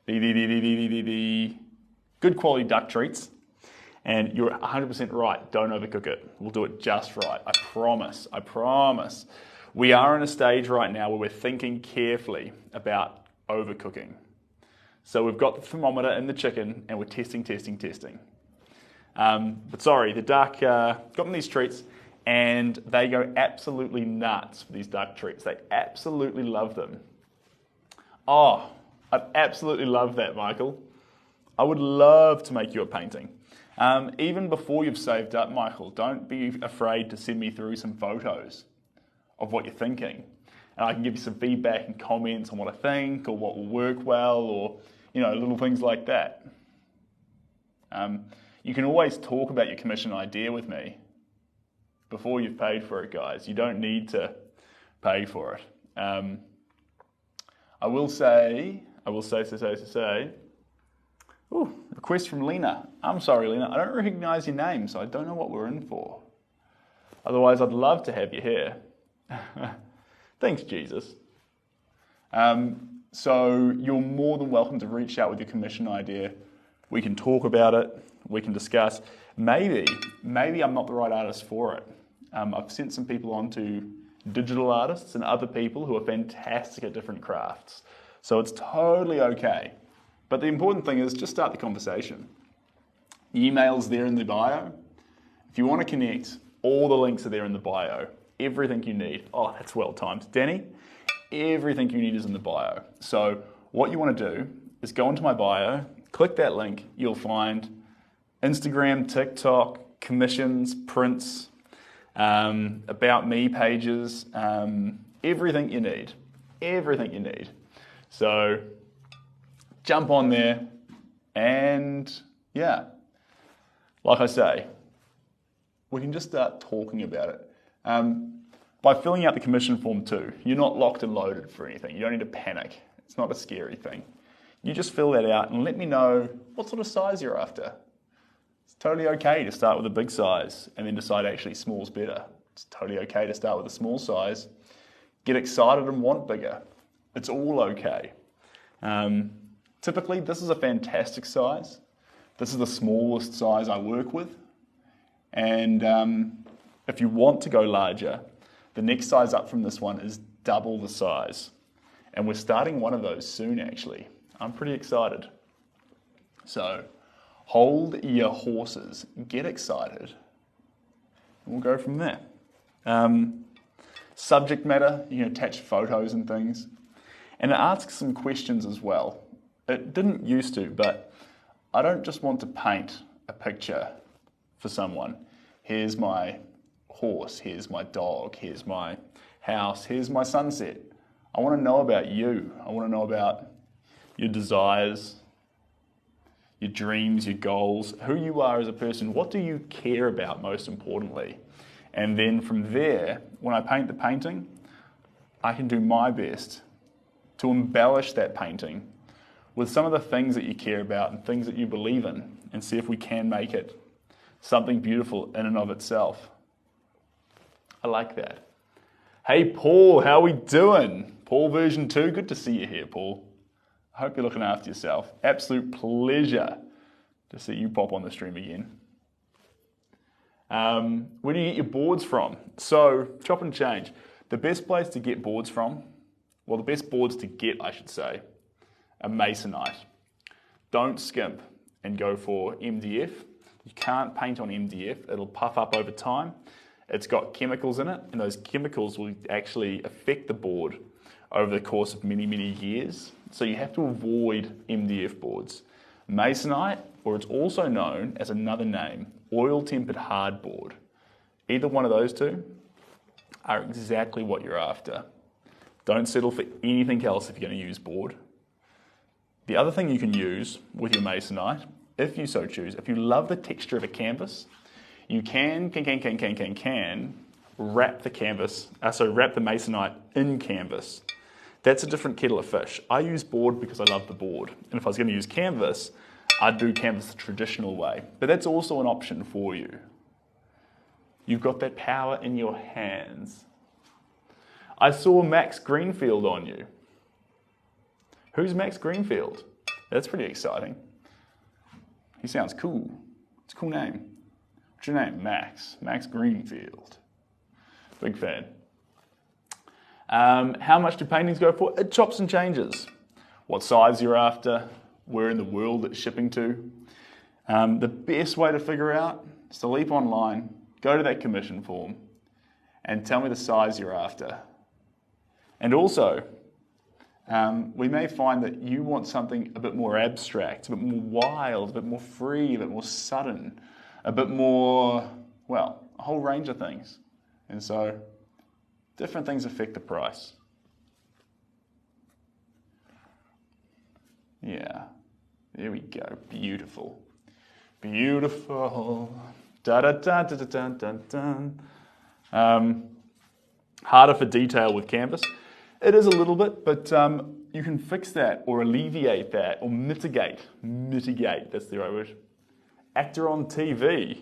the good quality duck treats. And you're 100% right, don't overcook it. We'll do it just right, I promise, I promise. We are in a stage right now where we're thinking carefully about overcooking. So we've got the thermometer in the chicken and we're testing. But sorry, the duck got them these treats and they go absolutely nuts for these duck treats. They absolutely love them. Oh, I'd absolutely love that, Michael. I would love to make you a painting. Even before you've saved up, Michael, don't be afraid to send me through some photos of what you're thinking. And I can give you some feedback and comments on what I think or what will work well or, little things like that. You can always talk about your commission idea with me before you've paid for it, guys. You don't need to pay for it. I will say, ooh, request from Lena. I'm sorry, Lena. I don't recognise your name, so I don't know what we're in for. Otherwise, I'd love to have you here. Thanks, Jesus. So you're more than welcome to reach out with your commission idea. We can talk about it. We can discuss. Maybe I'm not the right artist for it. I've sent some people on to digital artists and other people who are fantastic at different crafts. So it's totally okay. But the important thing is just start the conversation. The email's there in the bio. If you want to connect, all the links are there in the bio. Everything you need. Oh, that's well timed. Danny, everything you need is in the bio. So what you want to do is go into my bio, click that link, you'll find Instagram, TikTok, commissions, prints, about me pages, everything you need. Everything you need. So jump on there, and yeah, like I say, we can just start talking about it. By filling out the commission form too, you're not locked and loaded for anything. You don't need to panic. It's not a scary thing. You just fill that out and let me know what sort of size you're after. It's totally okay to start with a big size and then decide actually small's better. It's totally okay to start with a small size, get excited and want bigger. It's all okay. Typically, this is a fantastic size. This is the smallest size I work with. And if you want to go larger, the next size up from this one is double the size. And we're starting one of those soon, actually. I'm pretty excited. So hold your horses, get excited, and we'll go from there. Subject matter, you can attach photos and things. And it asks some questions as well. It didn't used to, but I don't just want to paint a picture for someone. Here's my horse, here's my dog, here's my house, here's my sunset. I want to know about you. I want to know about your desires, your dreams, your goals, who you are as a person. What do you care about most importantly? And then from there, when I paint the painting, I can do my best to embellish that painting with some of the things that you care about and things that you believe in, and see if we can make it something beautiful in and of itself. I like that. Hey Paul, how we doing? Paul version 2, good to see you here, Paul. I hope you're looking after yourself. Absolute pleasure to see you pop on the stream again. Where do you get your boards from? So, chop and change. The best place to get boards from, well, the best boards to get, I should say, are masonite. Don't skimp and go for MDF. You can't paint on MDF. It'll puff up over time. It's got chemicals in it, and those chemicals will actually affect the board over the course of many, many years. So you have to avoid MDF boards. Masonite, or it's also known as another name, oil-tempered hardboard. Either one of those two are exactly what you're after. Don't settle for anything else if you're going to use board. The other thing you can use with your masonite, if you so choose, if you love the texture of a canvas, you can wrap the canvas, wrap the masonite in canvas. That's a different kettle of fish. I use board because I love the board. And if I was going to use canvas, I'd do canvas the traditional way. But that's also an option for you. You've got that power in your hands. I saw Max Greenfield on you. Who's Max Greenfield? That's pretty exciting. He sounds cool. It's a cool name. What's your name? Max. Max Greenfield. Big fan. How much do paintings go for? It chops and changes. What size you're after, where in the world it's shipping to. The best way to figure out is to leap online, go to that commission form, and tell me the size you're after. And also, we may find that you want something a bit more abstract, a bit more wild, a bit more free, a bit more sudden, a bit more, well, a whole range of things. And so, different things affect the price. Yeah, there we go. Beautiful. Beautiful. Da da da da da da da. Harder for detail with canvas. It is a little bit, but you can fix that or alleviate that or mitigate. Mitigate, that's the right word. Actor on TV.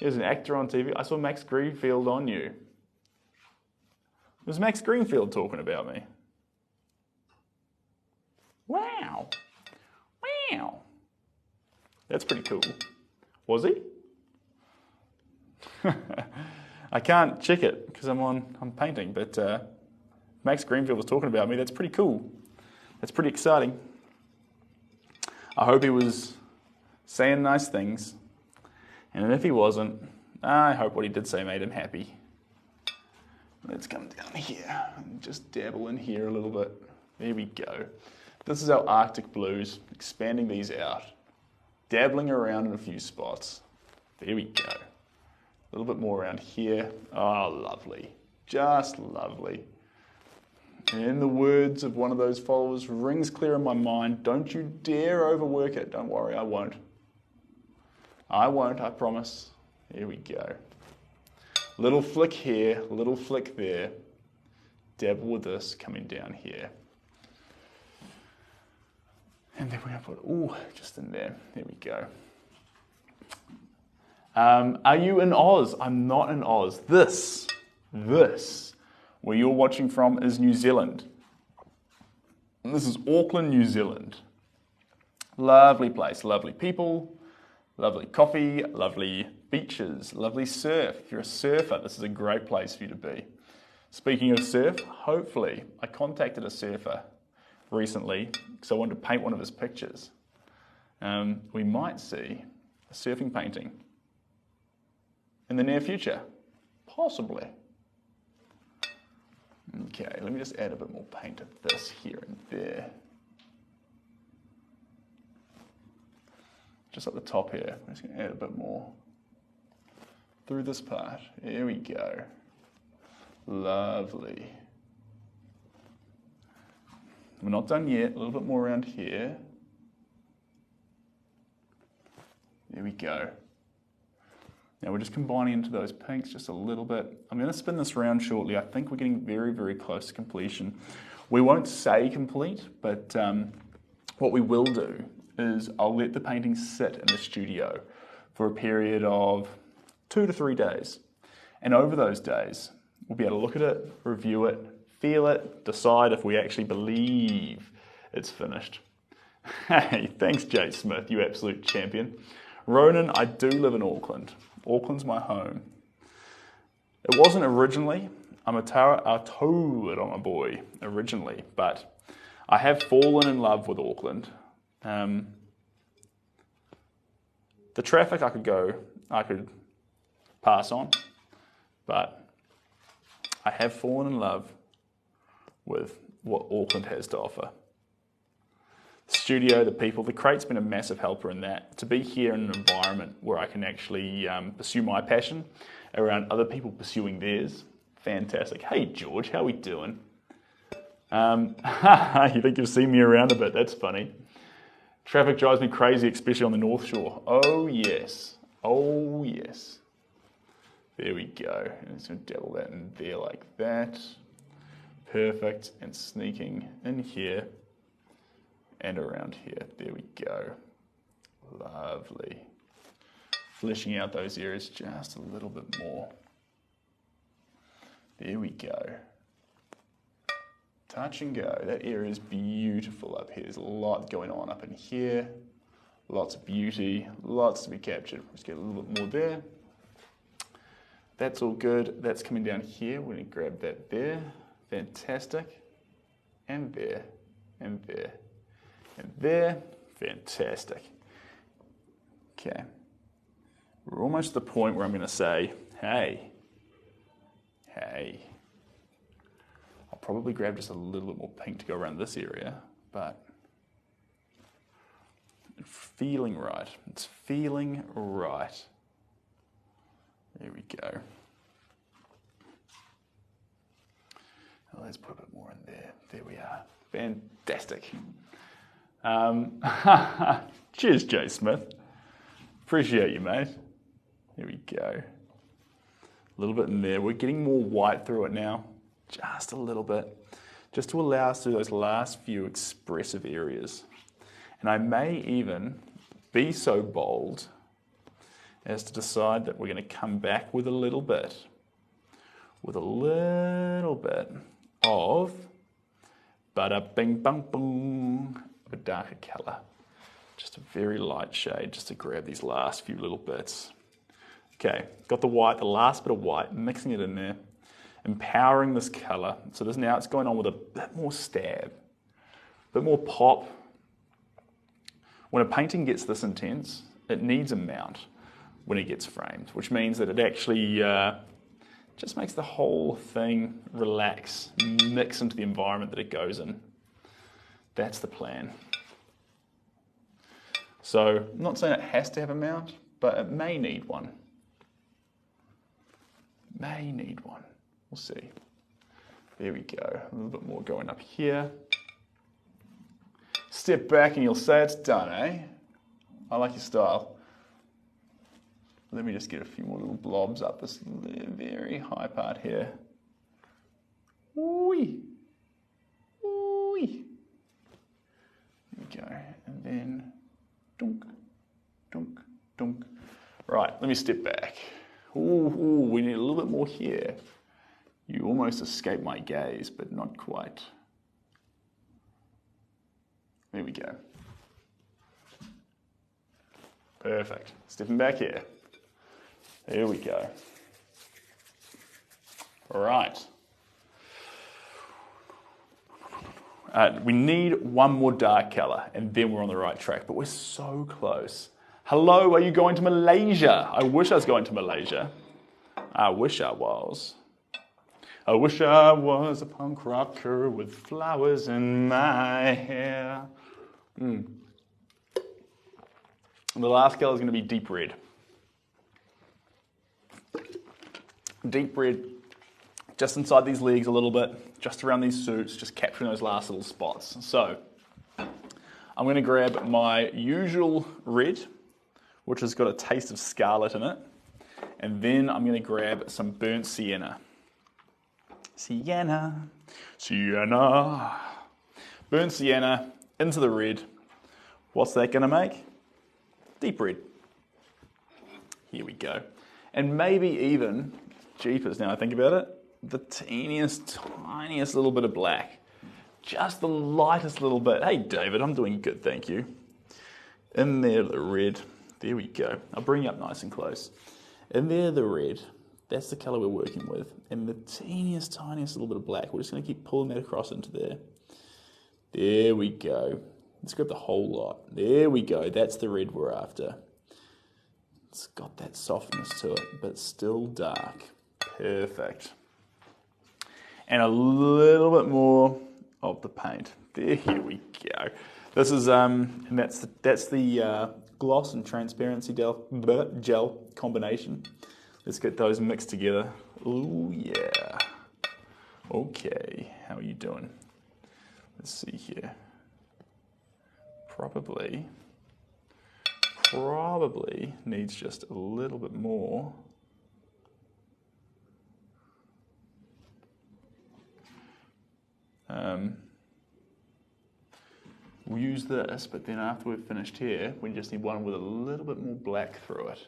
Here's an actor on TV. I saw Max Greenfield on you. Was Max Greenfield talking about me? Wow. Wow. That's pretty cool. Was he? I can't check it because I'm painting, but Max Greenfield was talking about me. That's pretty cool. That's pretty exciting. I hope he was saying nice things. And if he wasn't, I hope what he did say made him happy. Let's come down here and just dabble in here a little bit. There we go. This is our Arctic blues, expanding these out. Dabbling around in a few spots. There we go. A little bit more around here. Oh, lovely. Just lovely. In the words of one of those followers, rings clear in my mind, don't you dare overwork it. Don't worry, I won't. I won't, I promise. Here we go. Little flick here, little flick there. Dabble with this coming down here. And then we're going to put, ooh, just in there. There we go. Are you in Oz? I'm not in Oz. This, where you're watching from, is New Zealand. And this is Auckland, New Zealand. Lovely place, lovely people, lovely coffee, lovely beaches, lovely surf. If you're a surfer, this is a great place for you to be. Speaking of surf, hopefully, I contacted a surfer recently because I wanted to paint one of his pictures. We might see a surfing painting in the near future, possibly. Okay, let me just add a bit more paint of this here and there. Just at the top here, I'm just going to add a bit more through this part. Here we go. Lovely. We're not done yet, a little bit more around here. There we go. Now we're just combining into those pinks just a little bit. I'm going to spin this around shortly. I think we're getting very, very close to completion. We won't say complete, but what we will do is I'll let the painting sit in the studio for a period of 2 to 3 days. And over those days, we'll be able to look at it, review it, feel it, decide if we actually believe it's finished. Hey, thanks Jay Smith, you absolute champion. Ronan, I do live in Auckland. Auckland's my home. It wasn't originally. I'm a toad on a boy originally, but I have fallen in love with Auckland. The traffic I could pass on, but I have fallen in love with what Auckland has to offer. The studio, the people, the crate's been a massive helper in that. To be here in an environment where I can actually pursue my passion around other people pursuing theirs, fantastic. Hey George, how we doing? You think you've seen me around a bit, that's funny. Traffic drives me crazy, especially on the North Shore. Oh yes, oh yes. There we go. And just going to dabble that in there like that. Perfect. And sneaking in here and around here. There we go. Lovely. Fleshing out those areas just a little bit more. There we go. Touch and go. That area is beautiful up here. There's a lot going on up in here. Lots of beauty, lots to be captured. Let's get a little bit more there. That's all good. That's coming down here. We're going to grab that there. Fantastic. And there. And there. And there. Fantastic. Okay. We're almost at the point where I'm going to say, hey. I'll probably grab just a little bit more pink to go around this area, but it's feeling right. It's feeling right. There we go. Let's put a bit more in there. There we are. Fantastic. Cheers, Jay Smith. Appreciate you, mate. Here we go. A little bit in there. We're getting more white through it now. Just a little bit. Just to allow us to do those last few expressive areas. And I may even be so bold as to decide that we're going to come back with a little bit of bada bing bang boom of a darker colour. Just a very light shade just to grab these last few little bits. Okay, got the white, the last bit of white, mixing it in there, empowering this colour. So now it's going on with a bit more stab, a bit more pop. When a painting gets this intense, it needs a mount when it gets framed, which means that it actually just makes the whole thing relax, mix into the environment that it goes in. That's the plan. So I'm not saying it has to have a mount, but it may need one. May need one. We'll see. There we go. A little bit more going up here. Step back and you'll say it's done, eh? I like your style. Let me just get a few more little blobs up this very high part here. Whee! Whee! There we go. And then dunk, dunk, dunk. Right, let me step back. Ooh, we need a little bit more here. You almost escaped my gaze, but not quite. There we go. Perfect. Stepping back here. There we go. All right. We need one more dark colour, and then we're on the right track, but we're so close. Hello, are you going to Malaysia? I wish I was going to Malaysia. I wish I was. I wish I was a punk rocker with flowers in my hair. The last colour is going to be deep red. Deep red, just inside these legs a little bit, just around these suits, just capturing those last little spots. So, I'm going to grab my usual red, which has got a taste of scarlet in it, and then I'm going to grab some burnt sienna. Sienna, sienna. Burnt sienna into the red. What's that going to make? Deep red. Here we go. And maybe even, jeepers now I think about it, the teeniest, tiniest little bit of black. Just the lightest little bit. Hey David, I'm doing good, thank you. In there the red. There we go. I'll bring you up nice and close. In there the red. That's the colour we're working with. And the teeniest, tiniest little bit of black. We're just going to keep pulling that across into there. There we go. Let's grab the whole lot. There we go. That's the red we're after. It's got that softness to it, but still dark. Perfect. And a little bit more of the paint. There, here we go. This is and that's the gloss and transparency gel combination. Let's get those mixed together. Ooh yeah. Okay, how are you doing? Let's see here. Probably needs just a little bit more. We'll use this, but then after we've finished here, we just need one with a little bit more black through it.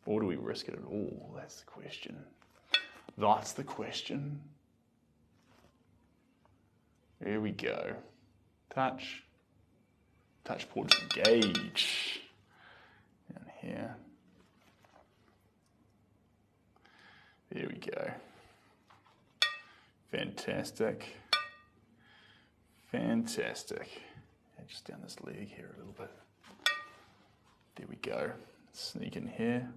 Or do we risk it at all? That's the question. That's the question. There we go. Touch. Touch ports engage. Down here. There we go. Fantastic. Fantastic. And just down this leg here a little bit. There we go. Sneak in here.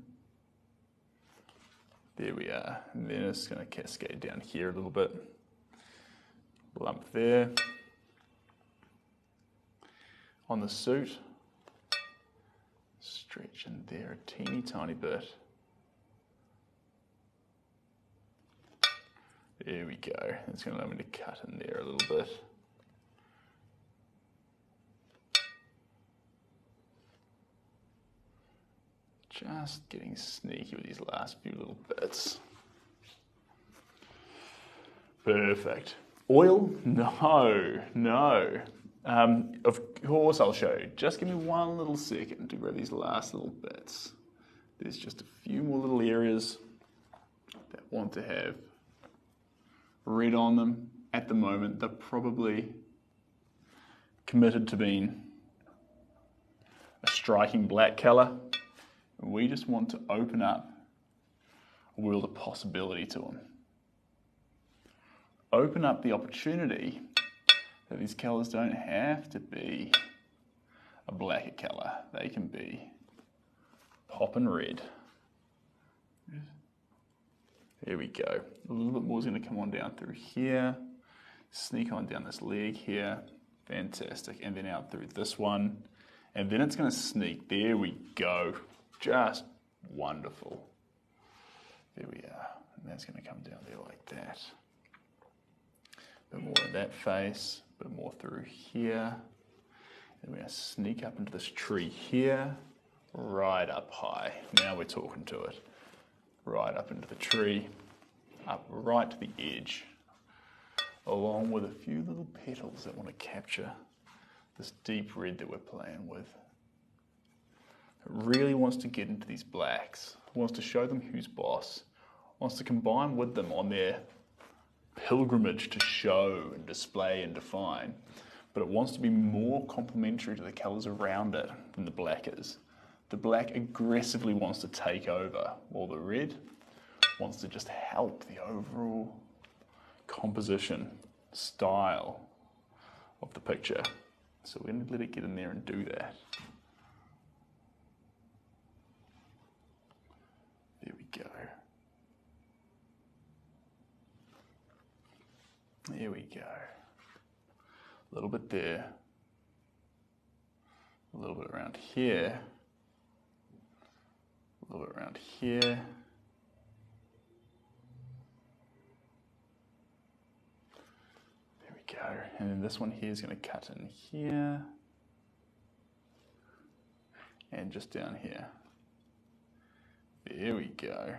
There we are. And then it's going to cascade down here a little bit. Lump there. On the suit. Stretch in there a teeny tiny bit. There we go. It's going to allow me to cut in there a little bit. Just getting sneaky with these last few little bits. Perfect. Oil? No, no. Of course I'll show you. Just give me one little second to grab these last little bits. There's just a few more little areas that want to have red on them. At the moment, they're probably committed to being a striking black colour. We just want to open up a world of possibility to them. Open up the opportunity that these colours don't have to be a blacker colour. They can be popping red. There we go. A little bit more is going to come on down through here. Sneak on down this leg here. Fantastic. And then out through this one. And then it's going to sneak. There we go. Just Wonderful. There we are. And that's going to come down there like that. A bit more of that face, a bit more through here. And we're going to sneak up into this tree here, right up high. Now we're talking to it. Right up into the tree, up right to the edge, along with a few little petals that want to capture this deep red that we're playing with. It really wants to get into these blacks. It wants to show them who's boss. It wants to combine with them on their pilgrimage to show and display and define. But it wants to be more complementary to the colours around it than the black is. The black aggressively wants to take over, while the red wants to just help the overall composition, style of the picture. So we're going to let it get in there and do that. There we go. There we go. A little bit there. A little bit around here. A little bit around here. There we go. And then this one here is going to cut in here. And just down here. There we go.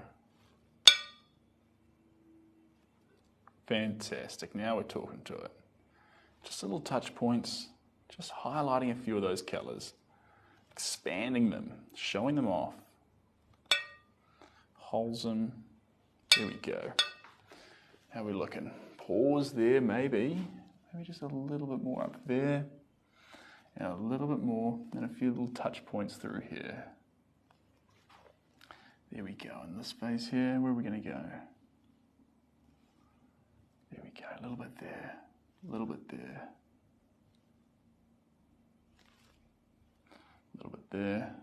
Fantastic. Now we're talking to it. Just little touch points. Just highlighting a few of those colours. Expanding them. Showing them off. Holds them. There we go. How are we looking? Pause there, maybe. Maybe just a little bit more up there. And a little bit more. And a few little touch points through here. There we go. In this space here, where are we going to go? There we go. A little bit there. A little bit there. A little bit there.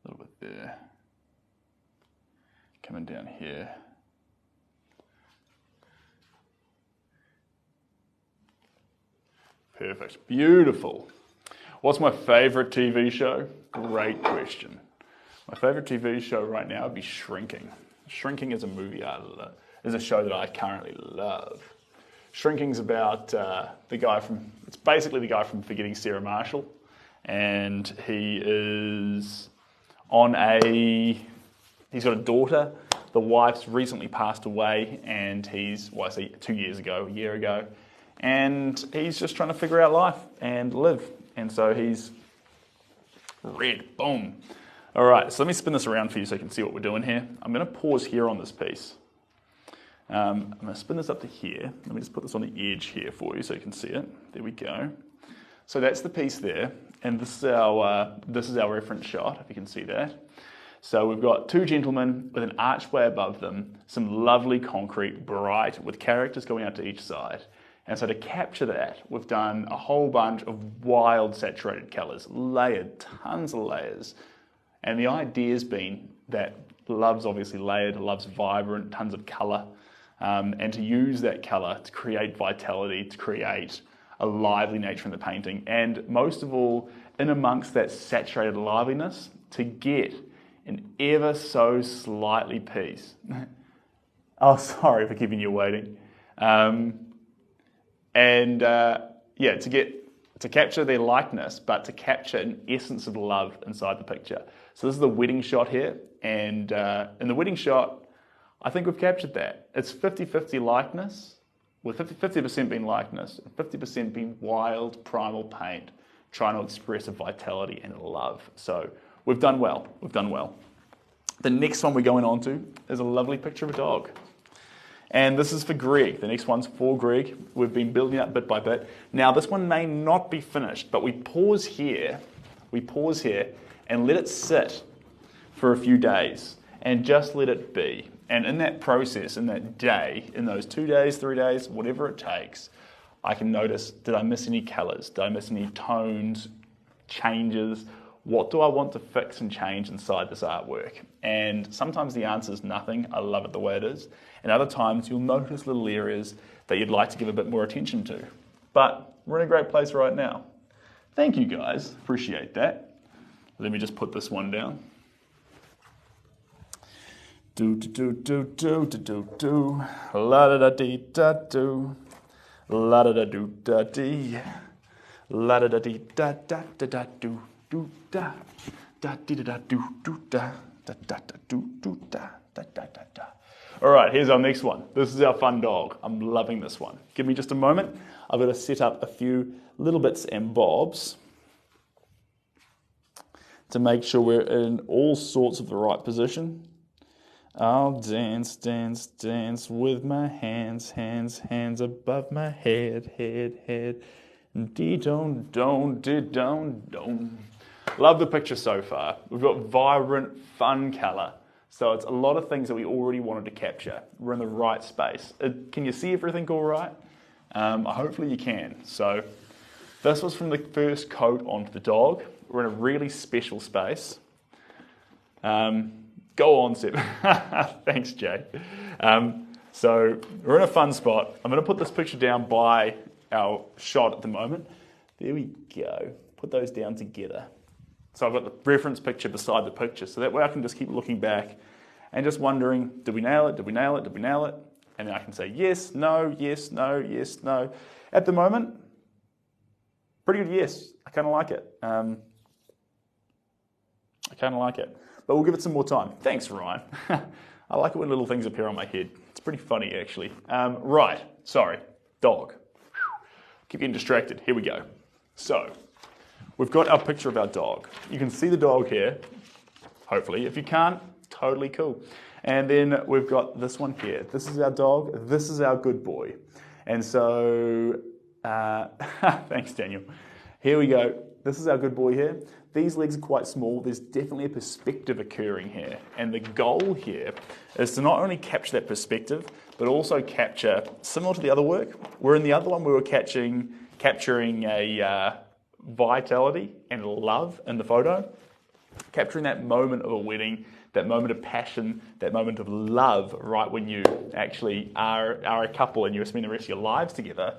A little bit there. Coming down here. Perfect. Beautiful. What's my favourite TV show? Great question. My favourite TV show right now would be Shrinking. Shrinking is a movie is a show that I currently love. Shrinking's about the guy from, it's basically the guy from Forgetting Sarah Marshall. And he is on he's got a daughter. The wife's recently passed away and he's, well, I say 2 years ago, a year ago. And he's just trying to figure out life and live. And so he's red, boom. All right, so let me spin this around for you so you can see what we're doing here. I'm going to pause here on this piece. I'm going to spin this up to here. Let me just put this on the edge here for you so you can see it. There we go. So that's the piece there, and this is our reference shot, if you can see that. So we've got two gentlemen with an archway above them, some lovely concrete, bright, with characters going out to each side. And so to capture that, we've done a whole bunch of wild saturated colours, layered, tons of layers. And the idea's been that love's obviously layered, love's vibrant, tons of colour, and to use that colour to create vitality, to create a lively nature in the painting, and most of all, in amongst that saturated liveliness, to get an ever so slightly piece. Oh, sorry for keeping you waiting. Yeah, to capture their likeness, but to capture an essence of love inside the picture. So this is the wedding shot here, and in the wedding shot, I think we've captured that. It's 50-50 likeness, with 50% being likeness, and 50% being wild, primal paint, trying to express a vitality and a love. So we've done well, we've done well. The next one we're going on to is a lovely picture of a dog. And this is for Greg. The next one's for Greg. We've been building up bit by bit. Now this one may not be finished, but we pause here and let it sit for a few days and just let it be. And in that process, in that day, in those 2 days, 3 days, whatever it takes, I can notice, did I miss any colours? Did I miss any tones, changes? What do I want to fix and change inside this artwork? And sometimes the answer is nothing. I love it the way it is. And other times you'll notice little areas that you'd like to give a bit more attention to. But we're in a great place right now. Thank you guys, appreciate that. Let me just put this one down. Do do do do do do do. La da da dee da do. La da da do da dee. La da da dee da da da da do do da. Da dee da da do do da. Da da da do do da. Da da da da. All right, here's our next one. This is our fun dog. I'm loving this one. Give me just a moment. I've got to set up a few little bits and bobs to make sure we're in all sorts of the right position. I'll dance, dance, dance with my hands, hands, hands above my head, head, head. Dee-don, don, dee-don, don. Love the picture so far. We've got vibrant, fun colour. So it's a lot of things that we already wanted to capture. We're in the right space. Can you see everything all right? Hopefully you can. So this was from the first coat onto the dog. We're in a really special space. Go on, Seb. Thanks, Jay. So we're in a fun spot. I'm going to put this picture down by our shot at the moment. There we go. Put those down together. So I've got the reference picture beside the picture, so that way I can just keep looking back and just wondering, did we nail it, did we nail it, did we nail it? And then I can say yes, no, yes, no, yes, no. At the moment, pretty good yes. I kind of like it. But we'll give it some more time. Thanks, Ryan. I like it when little things appear on my head. It's pretty funny, actually. Right, sorry, dog. Keep getting distracted. Here we go. So, we've got our picture of our dog. You can see the dog here, hopefully. If you can't, totally cool. And then we've got this one here. This is our dog. This is our good boy. And so, thanks, Daniel. Here we go. This is our good boy here. These legs are quite small. There's definitely a perspective occurring here. And the goal here is to not only capture that perspective, but also capture, similar to the other work, where in the other one we were capturing a vitality and love in the photo, capturing that moment of a wedding, that moment of passion, that moment of love, right when you actually are a couple and you spend the rest of your lives together.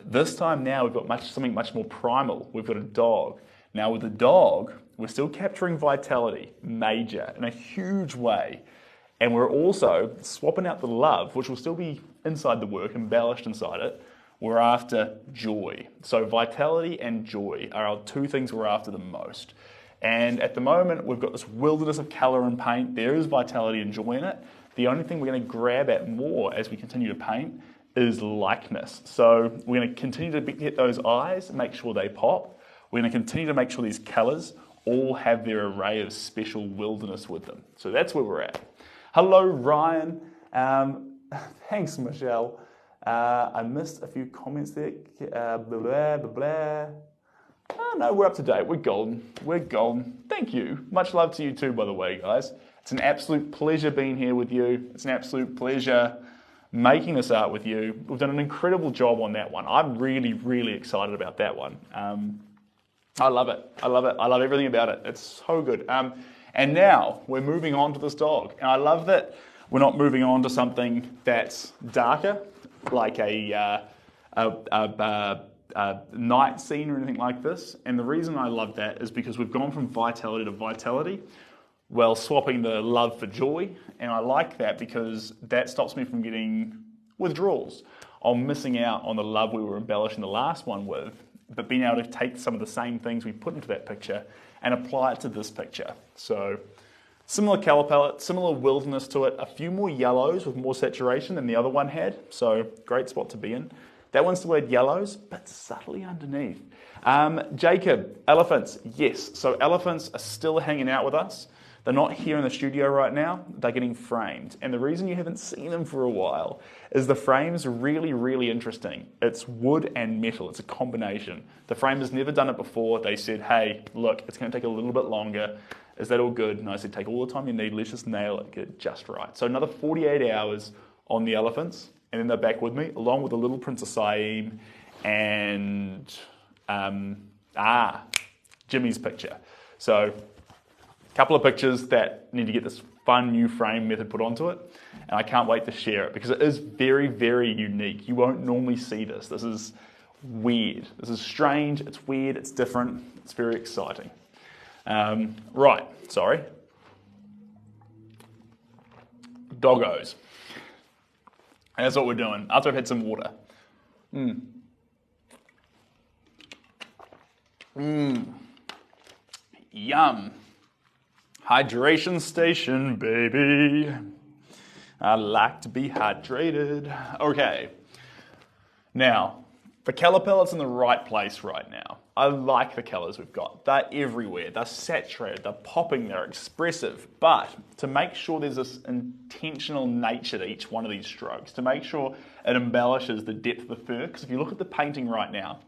This time now we've got something much more primal. We've got a dog. Now with the dog, we're still capturing vitality, major, in a huge way. And we're also swapping out the love, which will still be inside the work, embellished inside it. We're after joy. So vitality and joy are our two things we're after the most. And at the moment, we've got this wilderness of colour and paint. There is vitality and joy in it. The only thing we're going to grab at more as we continue to paint is likeness. So we're going to continue to get those eyes, make sure they pop. We're going to continue to make sure these colours all have their array of special wilderness with them. So that's where we're at. Hello, Ryan. Thanks, Michelle. I missed a few comments there. Blah, blah, blah, blah. Oh, no, we're up to date. We're golden. We're golden. Thank you. Much love to you too, by the way, guys. It's an absolute pleasure being here with you. It's an absolute pleasure making this art with you. We've done an incredible job on that one. I'm really, really excited about that one. I love it. I love it. I love everything about it. It's so good. And now we're moving on to this dog. And I love that we're not moving on to something that's darker, like a night scene or anything like this. And the reason I love that is because we've gone from vitality to vitality, while swapping the love for joy. And I like that because that stops me from getting withdrawals. I'm missing out on the love we were embellishing the last one with, but being able to take some of the same things we put into that picture and apply it to this picture. So similar colour palette, similar wilderness to it, a few more yellows with more saturation than the other one had. So great spot to be in. That one still had yellows, but subtly underneath. Jacob, elephants, yes. So elephants are still hanging out with us. They're not here in the studio right now, they're getting framed. And the reason you haven't seen them for a while is the frame's really, really interesting. It's wood and metal, it's a combination. The frame has never done it before. They said, hey, look, it's gonna take a little bit longer. Is that all good? And I said, take all the time you need, let's just nail it, get it just right. So another 48 hours on the elephants, and then they're back with me, along with the little Prince of Siam and Jimmy's picture. So a couple of pictures that need to get this fun new frame method put onto it, and I can't wait to share it because it is very, very unique. You won't normally see this. This is weird. This is strange, it's weird, it's different, it's very exciting. Right, sorry. Doggos. And that's what we're doing after I've had some water. Yum. Hydration station, baby. I like to be hydrated. Okay. Now, the colour palette's in the right place right now. I like the colours we've got. They're everywhere. They're saturated. They're popping. They're expressive. But to make sure there's this intentional nature to each one of these strokes, to make sure it embellishes the depth of the fur, because if you look at the painting right now,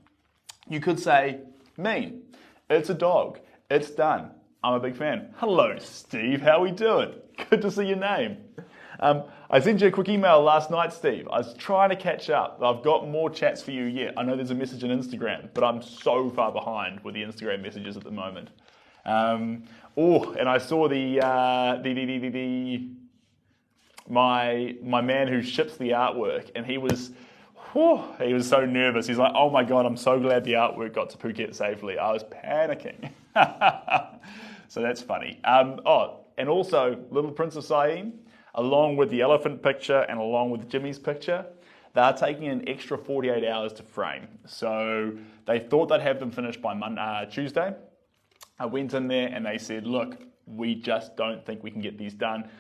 you could say, mean. It's a dog. It's done. I'm a big fan. Hello, Steve. How we doing? Good to see your name. I sent you a quick email last night, Steve. I was trying to catch up. I've got more chats for you yet. I know there's a message on Instagram, but I'm so far behind with the Instagram messages at the moment. And I saw my man who ships the artwork, and he was so nervous. He's like, oh my God, I'm so glad the artwork got to Phuket safely. I was panicking. So that's funny. And also, Little Prince of Siam, along with the elephant picture and along with Jimmy's picture, they're taking an extra 48 hours to frame. So they thought they'd have them finished by Tuesday. I went in there and they said, look, we just don't think we can get these done.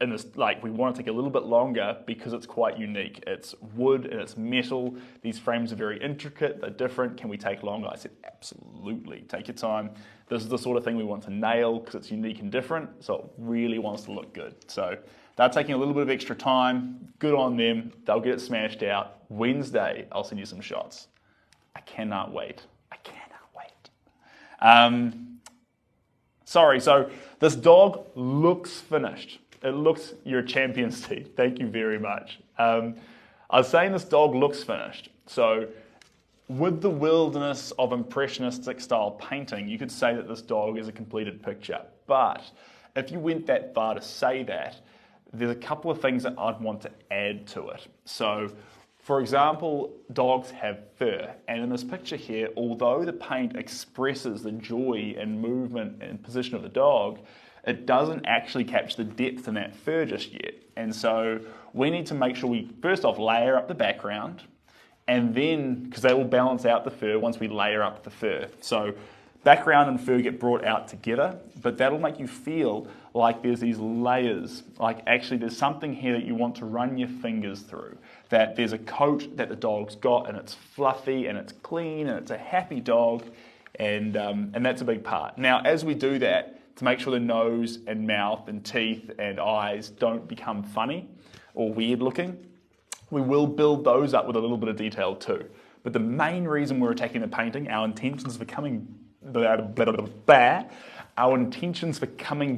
And it's like, we want to take a little bit longer because it's quite unique. It's wood and it's metal. These frames are very intricate. They're different. Can we take longer? I said, absolutely. Take your time. This is the sort of thing we want to nail because it's unique and different. So it really wants to look good. So they're taking a little bit of extra time. Good on them. They'll get it smashed out. Wednesday, I'll send you some shots. I cannot wait. Sorry, so this dog looks finished. It looks, you're a champion, Steve. Thank you very much. I was saying this dog looks finished. So with the wilderness of impressionistic style painting, you could say that this dog is a completed picture. But if you went that far to say that, there's a couple of things that I'd want to add to it. So, for example, dogs have fur. And in this picture here, although the paint expresses the joy and movement and position of the dog, it doesn't actually capture the depth in that fur just yet. And so we need to make sure we, first off, layer up the background, and then, because they will balance out the fur once we layer up the fur. So background and fur get brought out together, but that'll make you feel like there's these layers, like actually there's something here that you want to run your fingers through, that there's a coat that the dog's got and it's fluffy and it's clean and it's a happy dog, and that's a big part. Now, as we do that, to make sure the nose and mouth and teeth and eyes don't become funny or weird looking, we will build those up with a little bit of detail too. But the main reason we're attacking the painting, our intentions for coming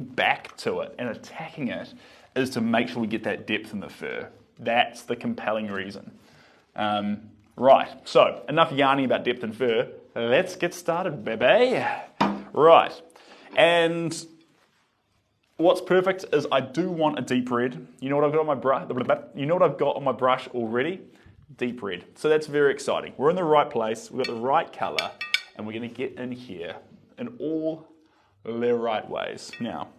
back to it and attacking it, is to make sure we get that depth in the fur. That's the compelling reason. Right, so enough yarning about depth and fur. Let's get started, baby. Right. And what's perfect is I do want a deep red. You know what I've got on my brush? You know what I've got on my brush already? Deep red. So that's very exciting. We're in the right place. We've got the right color, and we're going to get in here in all the right ways. Now,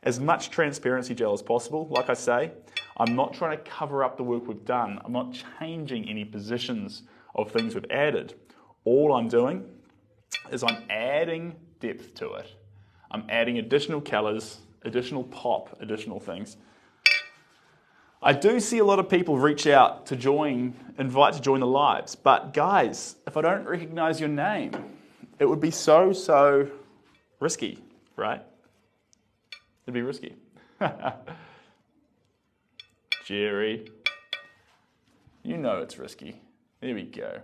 as much transparency gel as possible. Like I say, I'm not trying to cover up the work we've done. I'm not changing any positions of things we've added. All I'm doing is I'm adding depth to it. I'm adding additional colors, additional pop, additional things. I do see a lot of people reach out to invite to join the lives, but guys, if I don't recognize your name, it would be so risky, right? It'd be risky. Jerry, you know it's risky. There we go.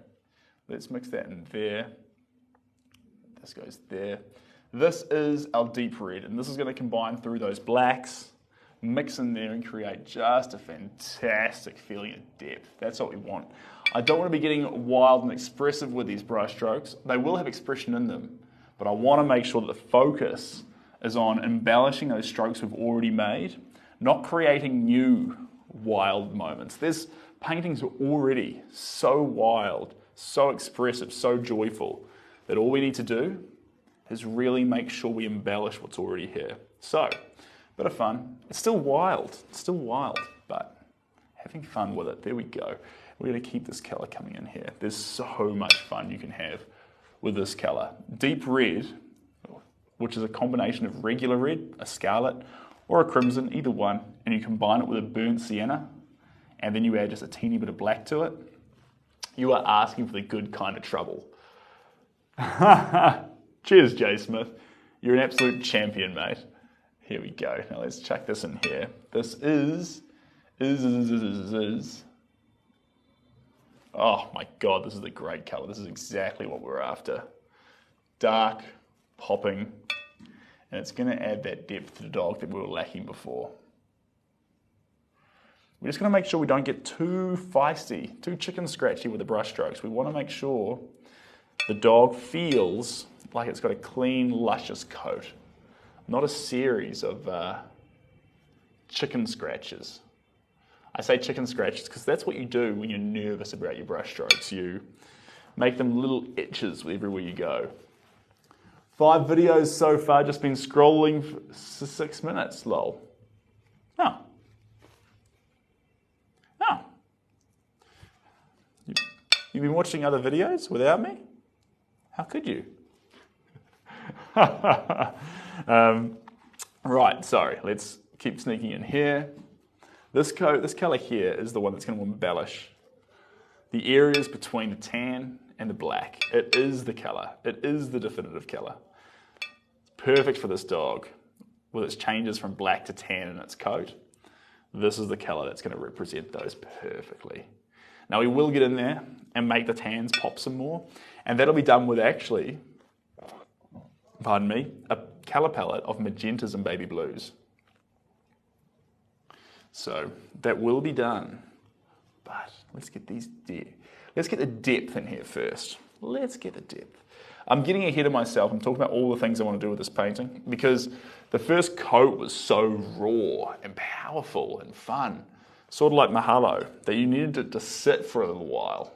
Let's mix that in there. This goes there. This is our deep red, and this is going to combine through those blacks, mix in there and create just a fantastic feeling of depth. That's what we want. I don't want to be getting wild and expressive with these brush strokes. They will have expression in them, but I want to make sure that the focus is on embellishing those strokes we've already made, not creating new wild moments. There's paintings are already so wild, so expressive, so joyful, that all we need to do is really make sure we embellish what's already here. So, Bit of fun. It's still wild, but having fun with it. There we go. We're going to keep this colour coming in here. There's so much fun you can have with this colour. Deep red, which is a combination of regular red, a scarlet, or a crimson, either one, and you combine it with a burnt sienna, and then you add just a teeny bit of black to it. You are asking for the good kind of trouble. Cheers, Jay Smith. You're an absolute champion, mate. Here we go. Now let's chuck this in here. This is. Oh my God, this is a great colour. This is exactly what we're after. Dark, popping, and it's going to add that depth to the dog that we were lacking before. We're just going to make sure we don't get too feisty, too chicken scratchy with the brush strokes. We want to make sure the dog feels like it's got a clean, luscious coat, not a series of chicken scratches. I say chicken scratches because that's what you do when you're nervous about your brush strokes. You make them little itches everywhere you go. 5 videos so far, just been scrolling for 6 minutes, lol. Oh. You've been watching other videos without me? How could you? Right, sorry, let's keep sneaking in here. This colour here is the one that's going to embellish the areas between the tan and the black. It is the colour. It is the definitive colour. It's perfect for this dog with its changes from black to tan in its coat. This is the colour that's going to represent those perfectly. Now we will get in there and make the tans pop some more, and that'll be done with actually, pardon me, a colour palette of magentas and baby blues. So that will be done, but let's get let's get the depth in here first. Let's get the depth. I'm getting ahead of myself. I'm talking about all the things I want to do with this painting because the first coat was so raw and powerful and fun, sort of like Mahalo, that you needed it to sit for a little while.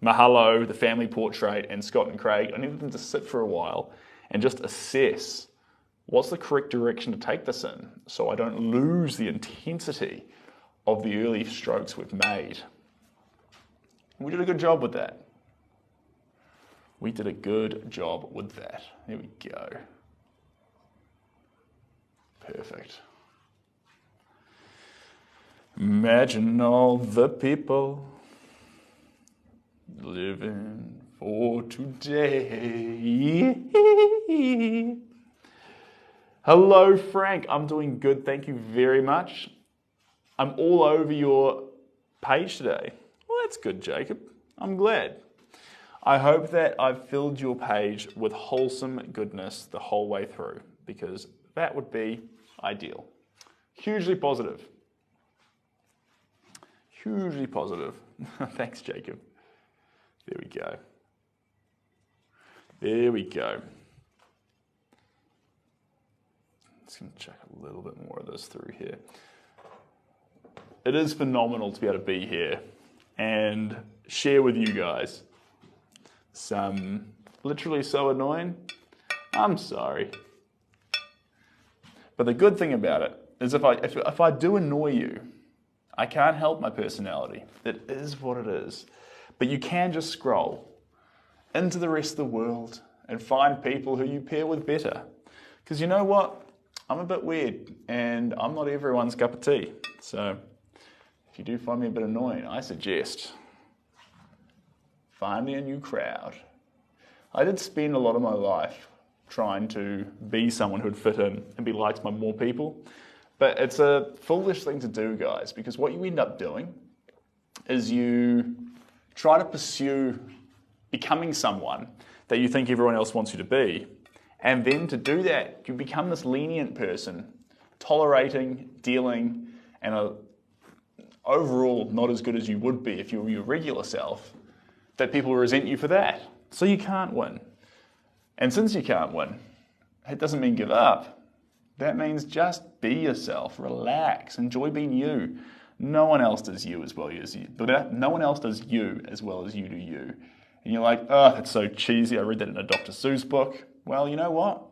Mahalo, the family portrait, and Scott and Craig, I needed them to sit for a while and just assess what's the correct direction to take this in so I don't lose the intensity of the early strokes we've made. We did a good job with that. We did a good job with that. There we go. Perfect. Imagine all the people living for today. Hello, Frank. I'm doing good. Thank you very much. I'm all over your page today. Well, that's good, Jacob. I'm glad. I hope that I've filled your page with wholesome goodness the whole way through, because that would be ideal. Hugely positive. Hugely positive. Thanks, Jacob. There we go. There we go. Just going to check a little bit more of this through here. It is phenomenal to be able to be here and share with you guys some literally so annoying. I'm sorry. But the good thing about it is if I do annoy you, I can't help my personality. It is what it is. But you can just scroll into the rest of the world and find people who you pair with better. Because you know what? I'm a bit weird and I'm not everyone's cup of tea. So if you do find me a bit annoying, I suggest find me a new crowd. I did spend a lot of my life trying to be someone who would fit in and be liked by more people. But it's a foolish thing to do, guys, because what you end up doing is you try to pursue becoming someone that you think everyone else wants you to be. And then to do that, you become this lenient person, tolerating, dealing, and overall not as good as you would be if you were your regular self, that people resent you for that. So you can't win. And since you can't win, it doesn't mean give up. That means just be yourself, relax, enjoy being you. No one else does you as well as you. No one else does you as well as you do you. And you're like, oh, that's so cheesy. I read that in a Dr. Seuss book. Well, you know what?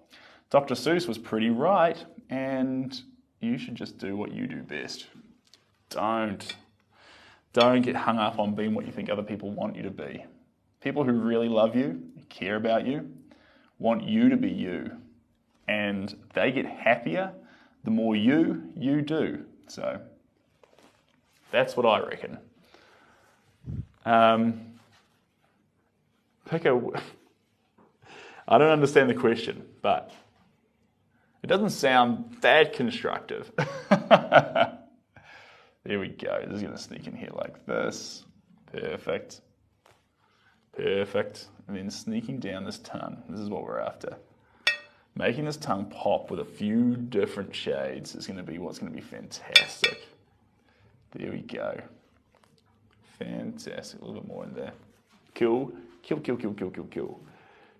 Dr. Seuss was pretty right, and you should just do what you do best. Don't get hung up on being what you think other people want you to be. People who really love you, care about you, want you to be you. And they get happier the more you do. So that's what I reckon. I don't understand the question, but it doesn't sound that constructive. There we go. This is going to sneak in here like this. Perfect. Perfect. And then sneaking down this tongue. This is what we're after. Making this tongue pop with a few different shades is going to be what's going to be fantastic. There we go. Fantastic. A little bit more in there. Cool. Kill.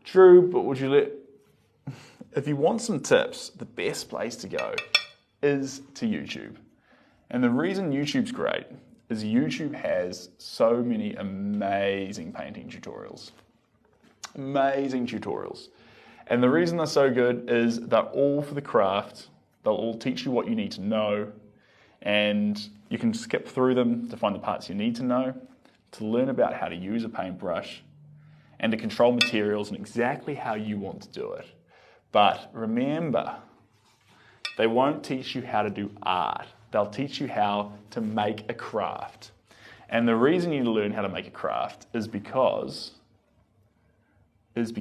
True, but would you let... If you want some tips, the best place to go is to YouTube. And the reason YouTube's great is YouTube has so many amazing painting tutorials. Amazing tutorials. And the reason they're so good is they're all for the craft. They'll all teach you what you need to know. And you can skip through them to find the parts you need to know, to learn about how to use a paintbrush, and to control materials and exactly how you want to do it. But remember, they won't teach you how to do art. They'll teach you how to make a craft. And the reason you learn how to make a craft is because what was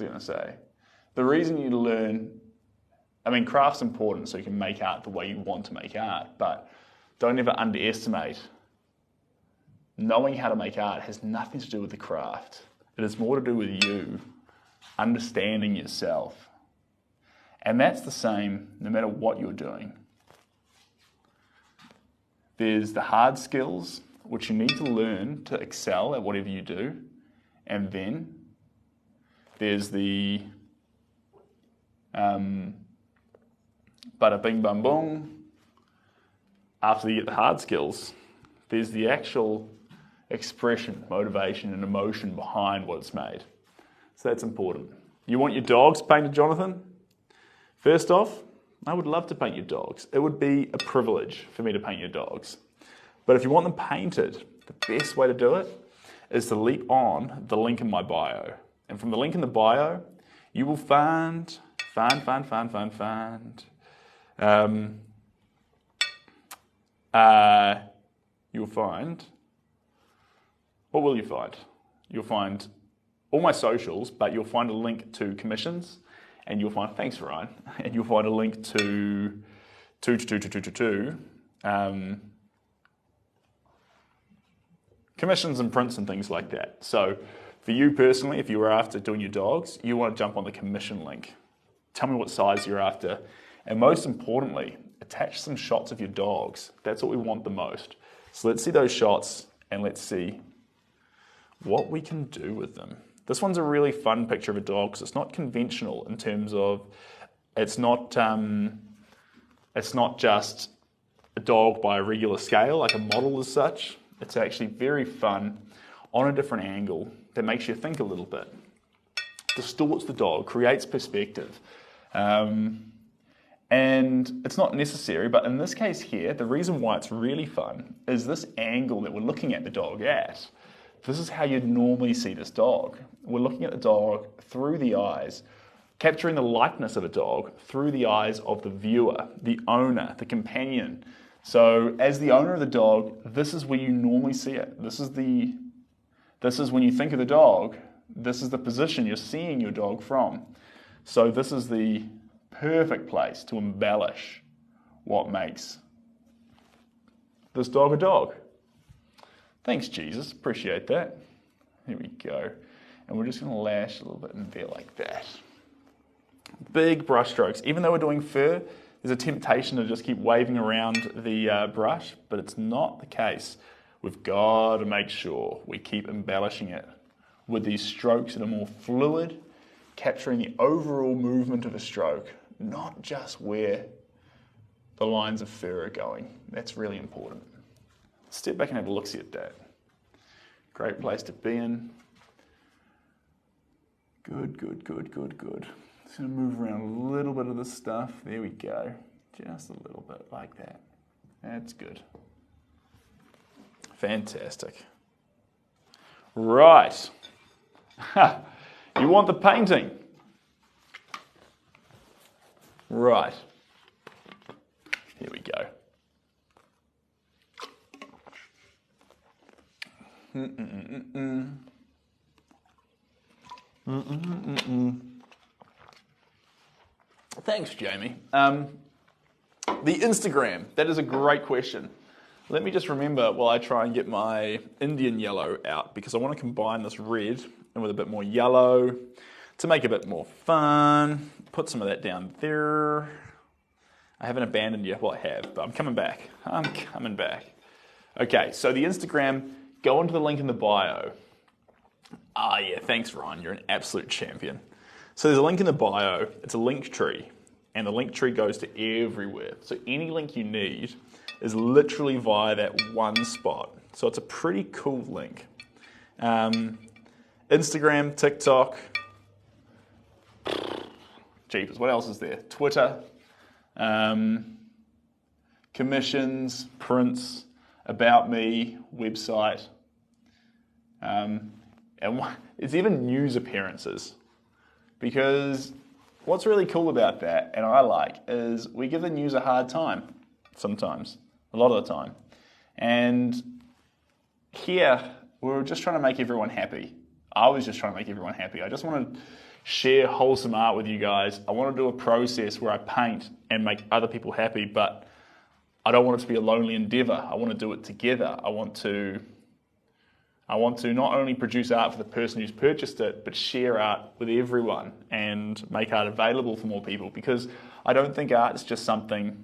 I going to say? The reason you learn, craft's important so you can make art the way you want to make art, but don't ever underestimate. Knowing how to make art has nothing to do with the craft. It has more to do with you understanding yourself. And that's the same no matter what you're doing. There's the hard skills, which you need to learn to excel at whatever you do. And then there's the bada bing bam boom. After you get the hard skills, there's the actual expression, motivation, and emotion behind what it's made. So that's important. You want your dogs painted, Jonathan? First off, I would love to paint your dogs. It would be a privilege for me to paint your dogs. But if you want them painted, the best way to do it is to leap on the link in my bio. And from the link in the bio, you will find, you'll find, what will you find? You'll find all my socials, but you'll find a link to commissions, and you'll find, thanks Ryan, and you'll find a link to commissions and prints and things like that. So for you personally, if you were after doing your dogs, you want to jump on the commission link. Tell me what size you're after, and most importantly, attach some shots of your dogs. That's what we want the most. So let's see those shots, and let's see what we can do with them. This one's a really fun picture of a dog because it's not conventional in terms of it's not just a dog by a regular scale, like a model as such. It's actually very fun on a different angle that makes you think a little bit. Distorts the dog, creates perspective. And it's not necessary, but in this case here, the reason why it's really fun is this angle that we're looking at the dog at. This is how you'd normally see this dog. We're looking at the dog through the eyes, capturing the likeness of a dog through the eyes of the viewer, the owner, the companion. So as the owner of the dog, this is where you normally see it. This is when you think of the dog, this is the position you're seeing your dog from. So this is the perfect place to embellish what makes this dog a dog. Thanks, Jesus. Appreciate that. Here we go. And we're just going to lash a little bit in there like that. Big brush strokes. Even though we're doing fur, there's a temptation to just keep waving around the brush, but it's not the case. We've got to make sure we keep embellishing it with these strokes that are more fluid, capturing the overall movement of a stroke, not just where the lines of fur are going. That's really important. Step back and have a look-see at that. Great place to be in. Good, good, good, good, good. Just gonna move around a little bit of this stuff. There we go. Just a little bit like that. That's good. Fantastic. Right. You want the painting? Right. Here we go. Thanks, Jamie. The Instagram, that is a great question. Let me just remember while I try and get my Indian yellow out, because I want to combine this red and with a bit more yellow to make it a bit more fun. Put some of that down there. I haven't abandoned yet. Well, I have, but I'm coming back. I'm coming back. Okay, so the Instagram, go into the link in the bio. Ah, yeah, thanks, Ryan. You're an absolute champion. So there's a link in the bio. It's a link tree, and the link tree goes to everywhere. So any link you need is literally via that one spot. So it's a pretty cool link. Instagram, TikTok, jeepers, what else is there? Twitter, commissions, prints, about me, website, and it's even news appearances. Because what's really cool about that, and I like, is we give the news a hard time sometimes, a lot of the time. And here, we're just trying to make everyone happy. I was just trying to make everyone happy. I just want to share wholesome art with you guys. I want to do a process where I paint and make other people happy, but I don't want it to be a lonely endeavor. I want to do it together. I want to not only produce art for the person who's purchased it, but share art with everyone and make art available for more people, because I don't think art is just something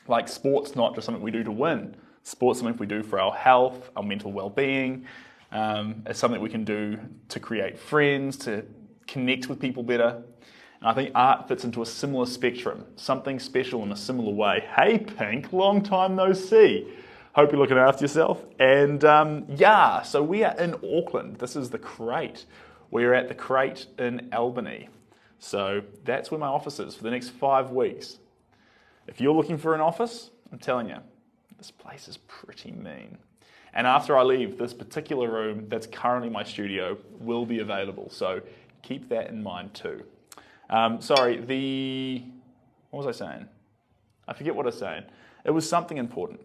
like sport's not just something we do to win. Sport's something we do for our health, our mental well-being. It's something we can do to create friends, to connect with people better. And I think art fits into a similar spectrum, something special in a similar way. Hey, Pink, long time no see. Hope you're looking after yourself. And yeah, so we are in Auckland. This is the Crate. We're at the Crate in Albany. So that's where my office is for the next 5 weeks. If you're looking for an office, I'm telling you, this place is pretty mean. And after I leave, this particular room that's currently my studio will be available. So keep that in mind too. Sorry, what was I saying? I forget what I was saying. It was something important,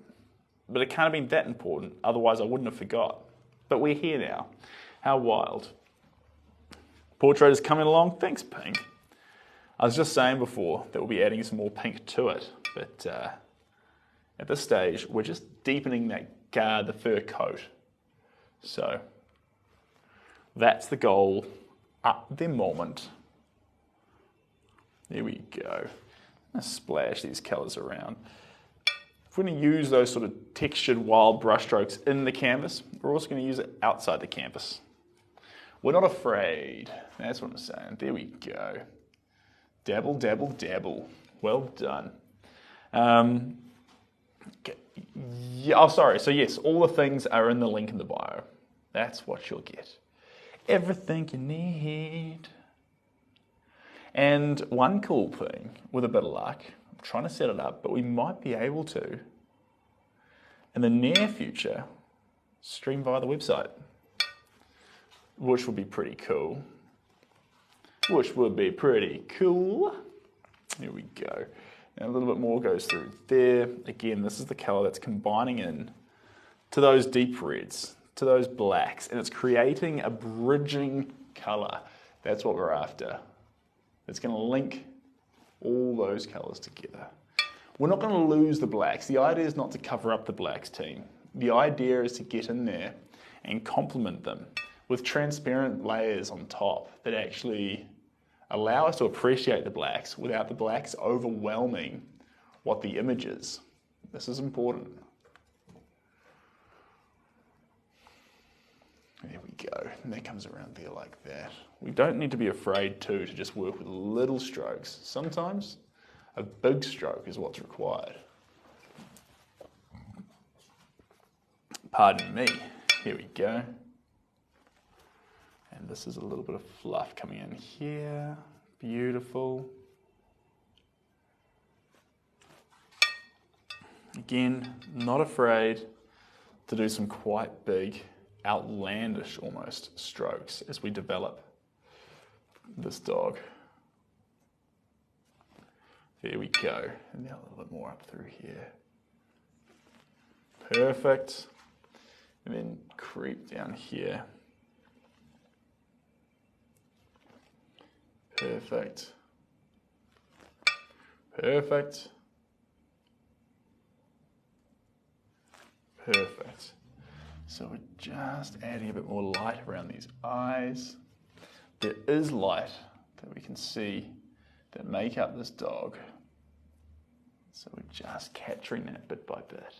but it can't have been that important, otherwise I wouldn't have forgot. But we're here now. How wild. Portrait is coming along. Thanks, Pink. I was just saying before that we'll be adding some more pink to it, but at this stage, we're just deepening the fur coat. So that's the goal at the moment. There we go. I'm going to splash these colours around. If we're going to use those sort of textured wild brush strokes in the canvas, we're also going to use it outside the canvas. We're not afraid. That's what I'm saying. There we go. Dabble, dabble, dabble. Well done. Yeah, oh, sorry. So yes, all the things are in the link in the bio. That's what you'll get. Everything you need. And one cool thing, with a bit of luck, I'm trying to set it up, but we might be able to, in the near future, stream via the website, which would be pretty cool. Here we go. And a little bit more goes through there. Again, this is the color that's combining in to those deep reds, to those blacks, and it's creating a bridging color. That's what we're after. It's going to link all those colors together. We're not going to lose the blacks. The idea is not to cover up the blacks, team. The idea is to get in there and complement them with transparent layers on top that actually allow us to appreciate the blacks without the blacks overwhelming what the image is. This is important. There we go. And that comes around there like that. We don't need to be afraid to just work with little strokes. Sometimes a big stroke is what's required. Pardon me. Here we go. And this is a little bit of fluff coming in here. Beautiful. Again, not afraid to do some quite big, outlandish almost strokes as we develop this dog. There we go. And now a little bit more up through here. Perfect. And then creep down here. Perfect. Perfect. Perfect. So we're just adding a bit more light around these eyes. There is light that we can see that make up this dog. So we're just capturing that bit by bit.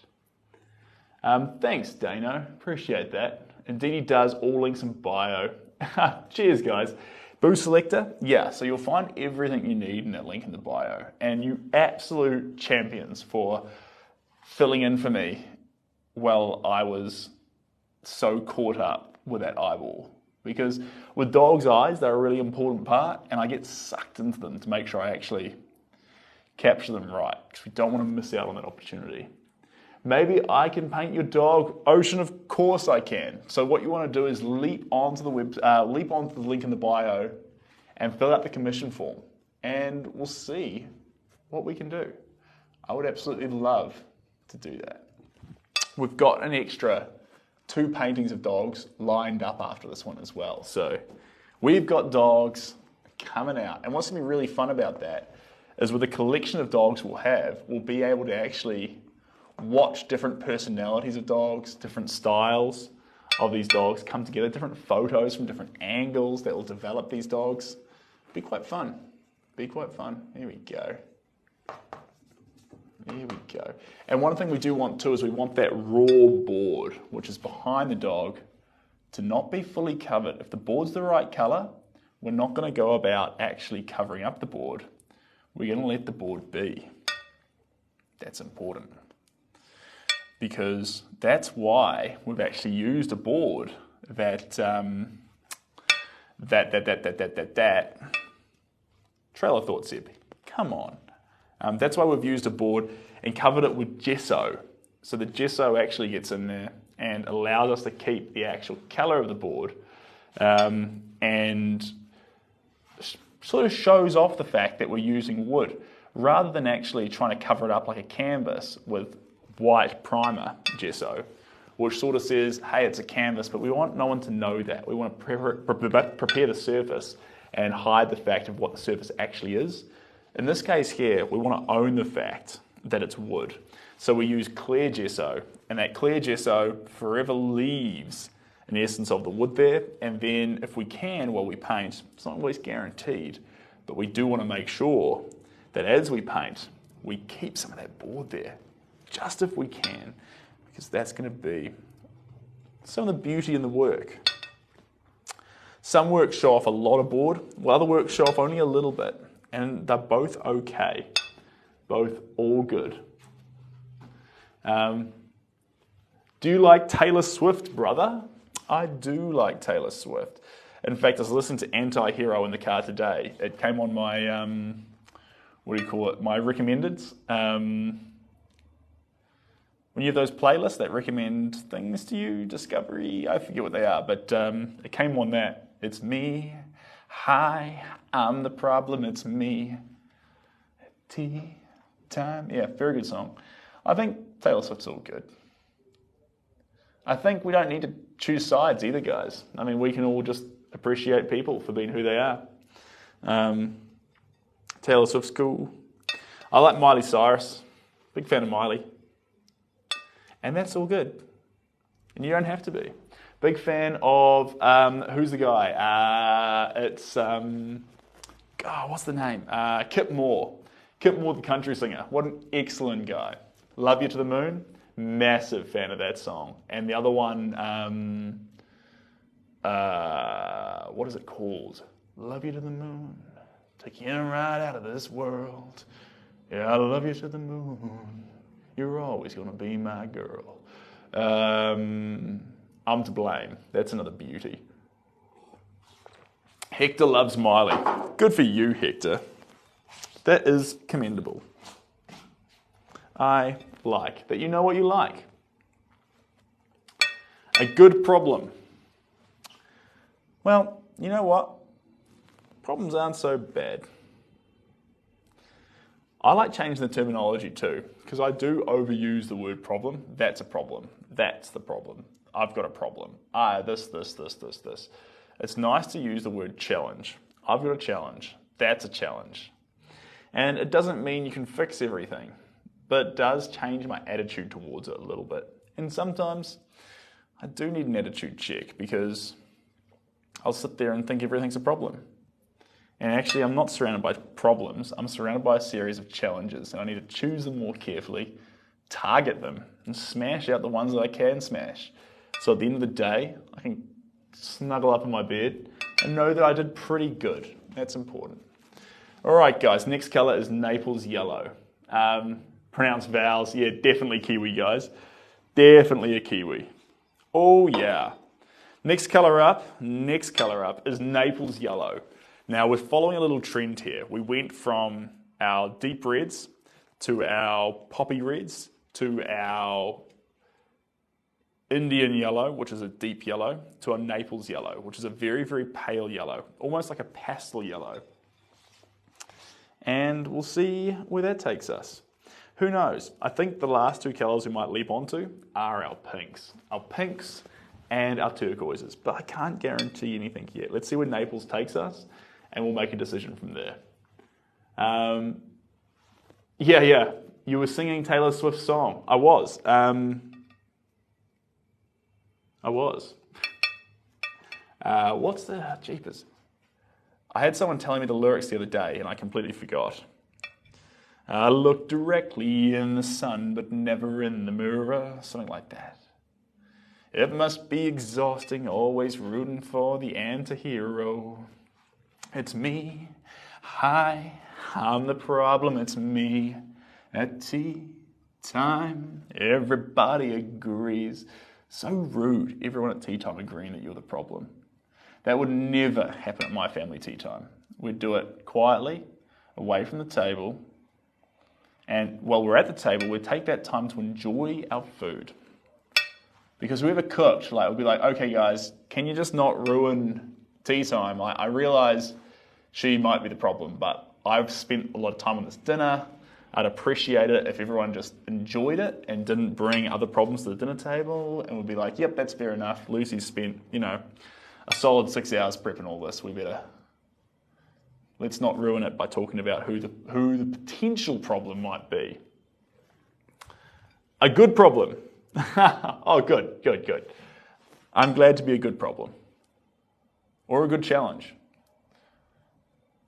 Thanks, Dano. Appreciate that. Indeed, he does. All links in bio. Cheers, guys. Boost selector, yeah, so you'll find everything you need in that link in the bio. And you absolute champions for filling in for me while I was so caught up with that eyeball. Because with dogs' eyes, they're a really important part, and I get sucked into them to make sure I actually capture them right, because we don't want to miss out on that opportunity. Maybe I can paint your dog ocean. Of course I can. So what you want to do is leap onto the link in the bio and fill out the commission form, and we'll see what we can do. I would absolutely love to do that. We've got an extra 2 paintings of dogs lined up after this one as well. So we've got dogs coming out, and what's going to be really fun about that is with the collection of dogs we'll be able to actually watch different personalities of dogs, different styles of these dogs come together, different photos from different angles that will develop these dogs. Be quite fun. Be quite fun. Here we go. Here we go. And one thing we do want too is we want that raw board, which is behind the dog, to not be fully covered. If the board's the right color, we're not going to go about actually covering up the board. We're going to let the board be. That's important. Because that's why we've actually used a board that Trailer Thought Seb, come on. That's why we've used a board and covered it with gesso. So the gesso actually gets in there and allows us to keep the actual color of the board, and sort of shows off the fact that we're using wood rather than actually trying to cover it up like a canvas with white primer gesso, which sort of says, hey, it's a canvas, but we want no one to know that. We want to prepare the surface and hide the fact of what the surface actually is. In this case here, we want to own the fact that it's wood. So we use clear gesso, and that clear gesso forever leaves an essence of the wood there, and then if we can, while we paint, it's not always guaranteed, but we do want to make sure that as we paint, we keep some of that board there, just if we can, because that's going to be some of the beauty in the work. Some work show off a lot of board, while other work show off only a little bit, and they're both okay, both all good. Do you like Taylor Swift, brother? I do like Taylor Swift. In fact, I was listening to Anti-Hero in the car today. It came on my, my recommendeds. When you have those playlists that recommend things to you, Discovery, I forget what they are, but it came on that. It's me. Hi, I'm the problem, it's me. Tea time. Yeah, very good song. I think Taylor Swift's all good. I think we don't need to choose sides either, guys. I mean, we can all just appreciate people for being who they are. Taylor Swift's cool. I like Miley Cyrus. Big fan of Miley. And that's all good. And you don't have to be. Big fan of, who's the guy? What's the name? Kip Moore. Kip Moore, the country singer. What an excellent guy. Love You to the Moon. Massive fan of that song. And the other one, what is it called? Love You to the Moon. Taking you right out of this world. Yeah, I love you to the moon. You're always going to be my girl. I'm to blame. That's another beauty. Hector loves Miley. Good for you, Hector. That is commendable. I like that you know what you like. A good problem. Well, you know what? Problems aren't so bad. I like changing the terminology too, because I do overuse the word problem. That's a problem. That's the problem. I've got a problem. This. It's nice to use the word challenge. I've got a challenge. That's a challenge. And it doesn't mean you can fix everything, but it does change my attitude towards it a little bit. And sometimes I do need an attitude check because I'll sit there and think everything's a problem. And actually, I'm not surrounded by problems. I'm surrounded by a series of challenges, and I need to choose them more carefully, target them, and smash out the ones that I can smash. So at the end of the day, I can snuggle up in my bed and know that I did pretty good. That's important. All right, guys, next color is Naples yellow. Pronounced vowels, yeah, definitely Kiwi, guys. Definitely a Kiwi. Oh, yeah. Next color up is Naples yellow. Now, we're following a little trend here. We went from our deep reds to our poppy reds to our Indian yellow, which is a deep yellow, to our Naples yellow, which is a very, very pale yellow, almost like a pastel yellow. And we'll see where that takes us. Who knows? I think the last two colors we might leap onto are our pinks. Our pinks and our turquoises, but I can't guarantee anything yet. Let's see where Naples takes us, and we'll make a decision from there. Yeah, you were singing Taylor Swift's song. I was. What's the jeepers? I had someone telling me the lyrics the other day, and I completely forgot. I look directly in the sun, but never in the mirror. Something like that. It must be exhausting, always rooting for the anti-hero. It's me. Hi, I'm the problem. It's me. At tea time, everybody agrees. So rude, everyone at tea time agreeing that you're the problem. That would never happen at my family tea time. We'd do it quietly, away from the table. And while we're at the table, we'd take that time to enjoy our food. Because whoever cooked, would be like, okay guys, can you just not ruin tea time? I realize she might be the problem, but I've spent a lot of time on this dinner. I'd appreciate it if everyone just enjoyed it and didn't bring other problems to the dinner table, and would be like, yep, that's fair enough. Lucy's spent, a solid 6 hours prepping all this. Let's not ruin it by talking about who the potential problem might be. A good problem. Oh, good. I'm glad to be a good problem. Or a good challenge.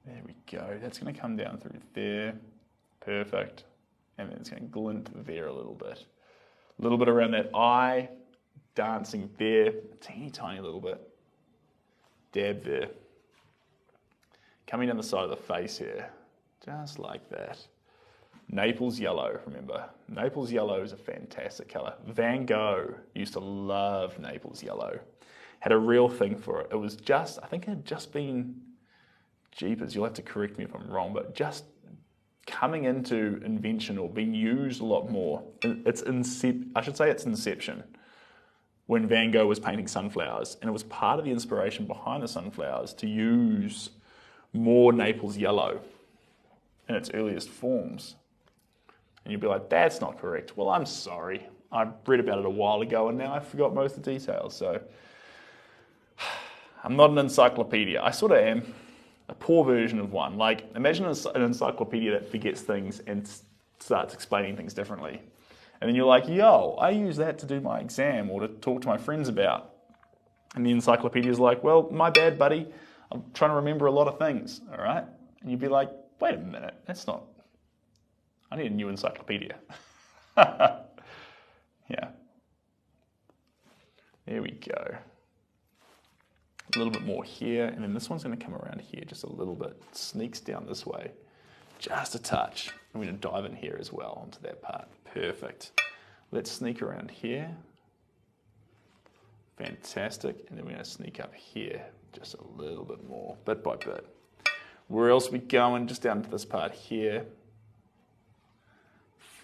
There we go. That's going to come down through there. Perfect. And then it's going to glint there a little bit. A little bit around that eye. Dancing there. A teeny tiny little bit. Dab there. Coming down the side of the face here. Just like that. Naples yellow, remember. Naples yellow is a fantastic colour. Van Gogh used to love Naples yellow. Had a real thing for it. It was just, I think it had just been, jeepers, you'll have to correct me if I'm wrong, but just coming into invention or being used a lot more. It's inception when Van Gogh was painting sunflowers, and it was part of the inspiration behind the sunflowers to use more Naples yellow in its earliest forms. And you'll be like, that's not correct. Well, I'm sorry. I read about it a while ago and now I forgot most of the details. So I'm not an encyclopedia. I sort of am a poor version of one. Like, imagine an encyclopedia that forgets things and starts explaining things differently. And then you're like, yo, I use that to do my exam or to talk to my friends about. And the encyclopedia's like, well, my bad, buddy. I'm trying to remember a lot of things, all right? And you'd be like, wait a minute, that's not... I need a new encyclopedia. Yeah. There we go. A little bit more here, and then this one's going to come around here just a little bit. It sneaks down this way, just a touch. I'm going to dive in here as well onto that part. Perfect. Let's sneak around here. Fantastic. And then we're going to sneak up here Just a little bit more, bit by bit. Where else are we going? Just down to this part here.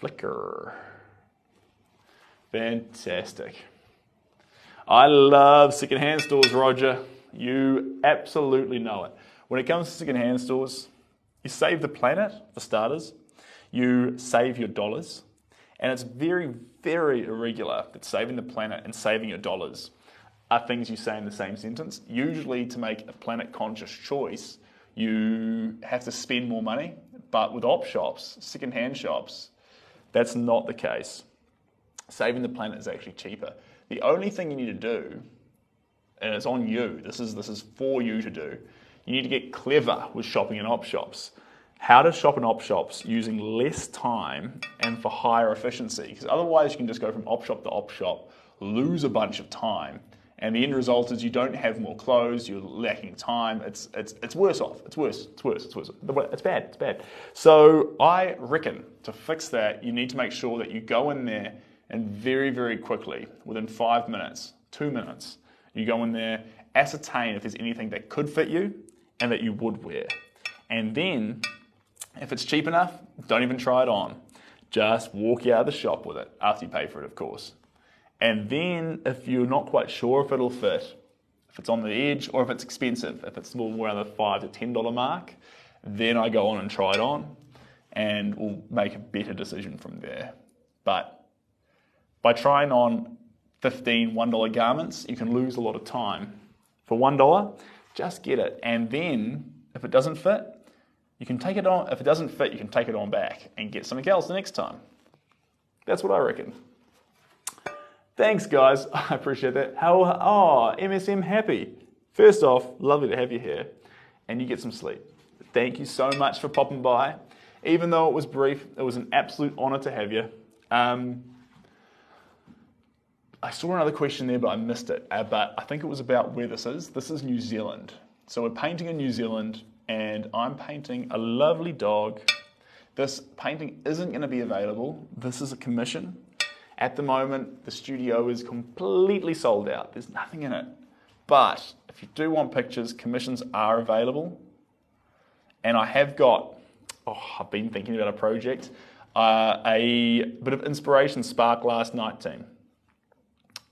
Flicker. Fantastic. I love secondhand stores, Roger. You absolutely know it. When it comes to secondhand stores, you save the planet, for starters. You save your dollars. And it's very, very irregular that saving the planet and saving your dollars are things you say in the same sentence. Usually, to make a planet-conscious choice, you have to spend more money. But with op shops, secondhand shops, that's not the case. Saving the planet is actually cheaper. The only thing you need to do, and it's on you, this is for you to do, you need to get clever with shopping in op shops. How to shop in op shops using less time and for higher efficiency. Because otherwise you can just go from op shop to op shop, lose a bunch of time, and the end result is you don't have more clothes, you're lacking time, it's worse off, it's worse. It's bad. So I reckon to fix that, you need to make sure that you go in there and very, very quickly, within 5 minutes, 2 minutes, you go in there, ascertain if there's anything that could fit you and that you would wear. And then, if it's cheap enough, don't even try it on. Just walk out of the shop with it, after you pay for it, of course. And then, if you're not quite sure if it'll fit, if it's on the edge or if it's expensive, if it's more around the $5 to $10 mark, then I go on and try it on and we'll make a better decision from there. But by trying on 15 $1 garments, you can lose a lot of time. For $1, just get it. And then, if it doesn't fit, you can take it on. If it doesn't fit, you can take it on back and get something else the next time. That's what I reckon. Thanks, guys. I appreciate that. MSM happy. First off, lovely to have you here. And you get some sleep. Thank you so much for popping by. Even though it was brief, it was an absolute honour to have you. I saw another question there, but I missed it. But I think it was about where this is. This is New Zealand. So we're painting in New Zealand. And I'm painting a lovely dog. This painting isn't going to be available. This is a commission. At the moment, the studio is completely sold out. There's nothing in it. But if you do want pictures, commissions are available. And I have got, I've been thinking about a project. A bit of inspiration spark last night, team.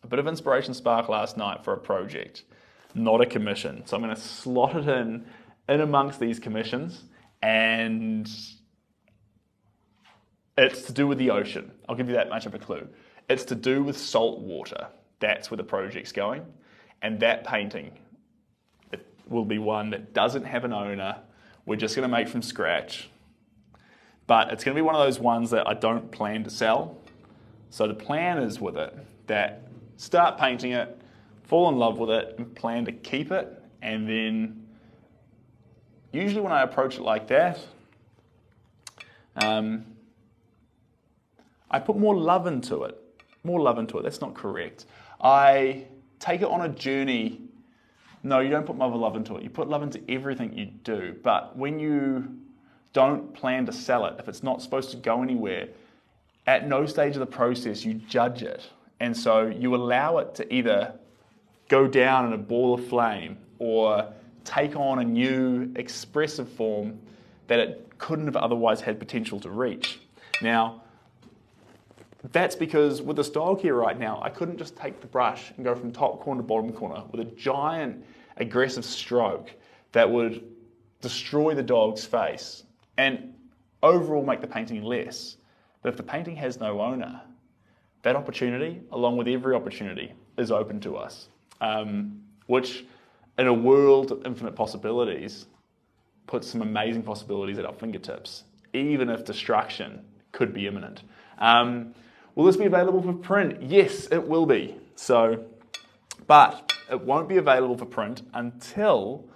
A bit of inspiration spark last night for a project, not a commission. So I'm going to slot it in amongst these commissions, and it's to do with the ocean. I'll give you that much of a clue. It's to do with salt water. That's where the project's going. And that painting, it will be one that doesn't have an owner. We're just going to make from scratch. But it's going to be one of those ones that I don't plan to sell. So the plan is with it that start painting it, fall in love with it, and plan to keep it, and then usually when I approach it like that, I put more love into it. That's not correct. I take it on a journey. No, you don't put more love into it. You put love into everything you do. But when you don't plan to sell it, if it's not supposed to go anywhere, at no stage of the process you judge it. And so you allow it to either go down in a ball of flame or take on a new expressive form that it couldn't have otherwise had potential to reach. Now, that's because with this dog here right now, I couldn't just take the brush and go from top corner to bottom corner with a giant aggressive stroke that would destroy the dog's face and overall make the painting less. But if the painting has no owner, that opportunity, along with every opportunity, is open to us, which in a world of infinite possibilities, puts some amazing possibilities at our fingertips, even if destruction could be imminent. Will this be available for print? Yes, it will be. But it won't be available for print until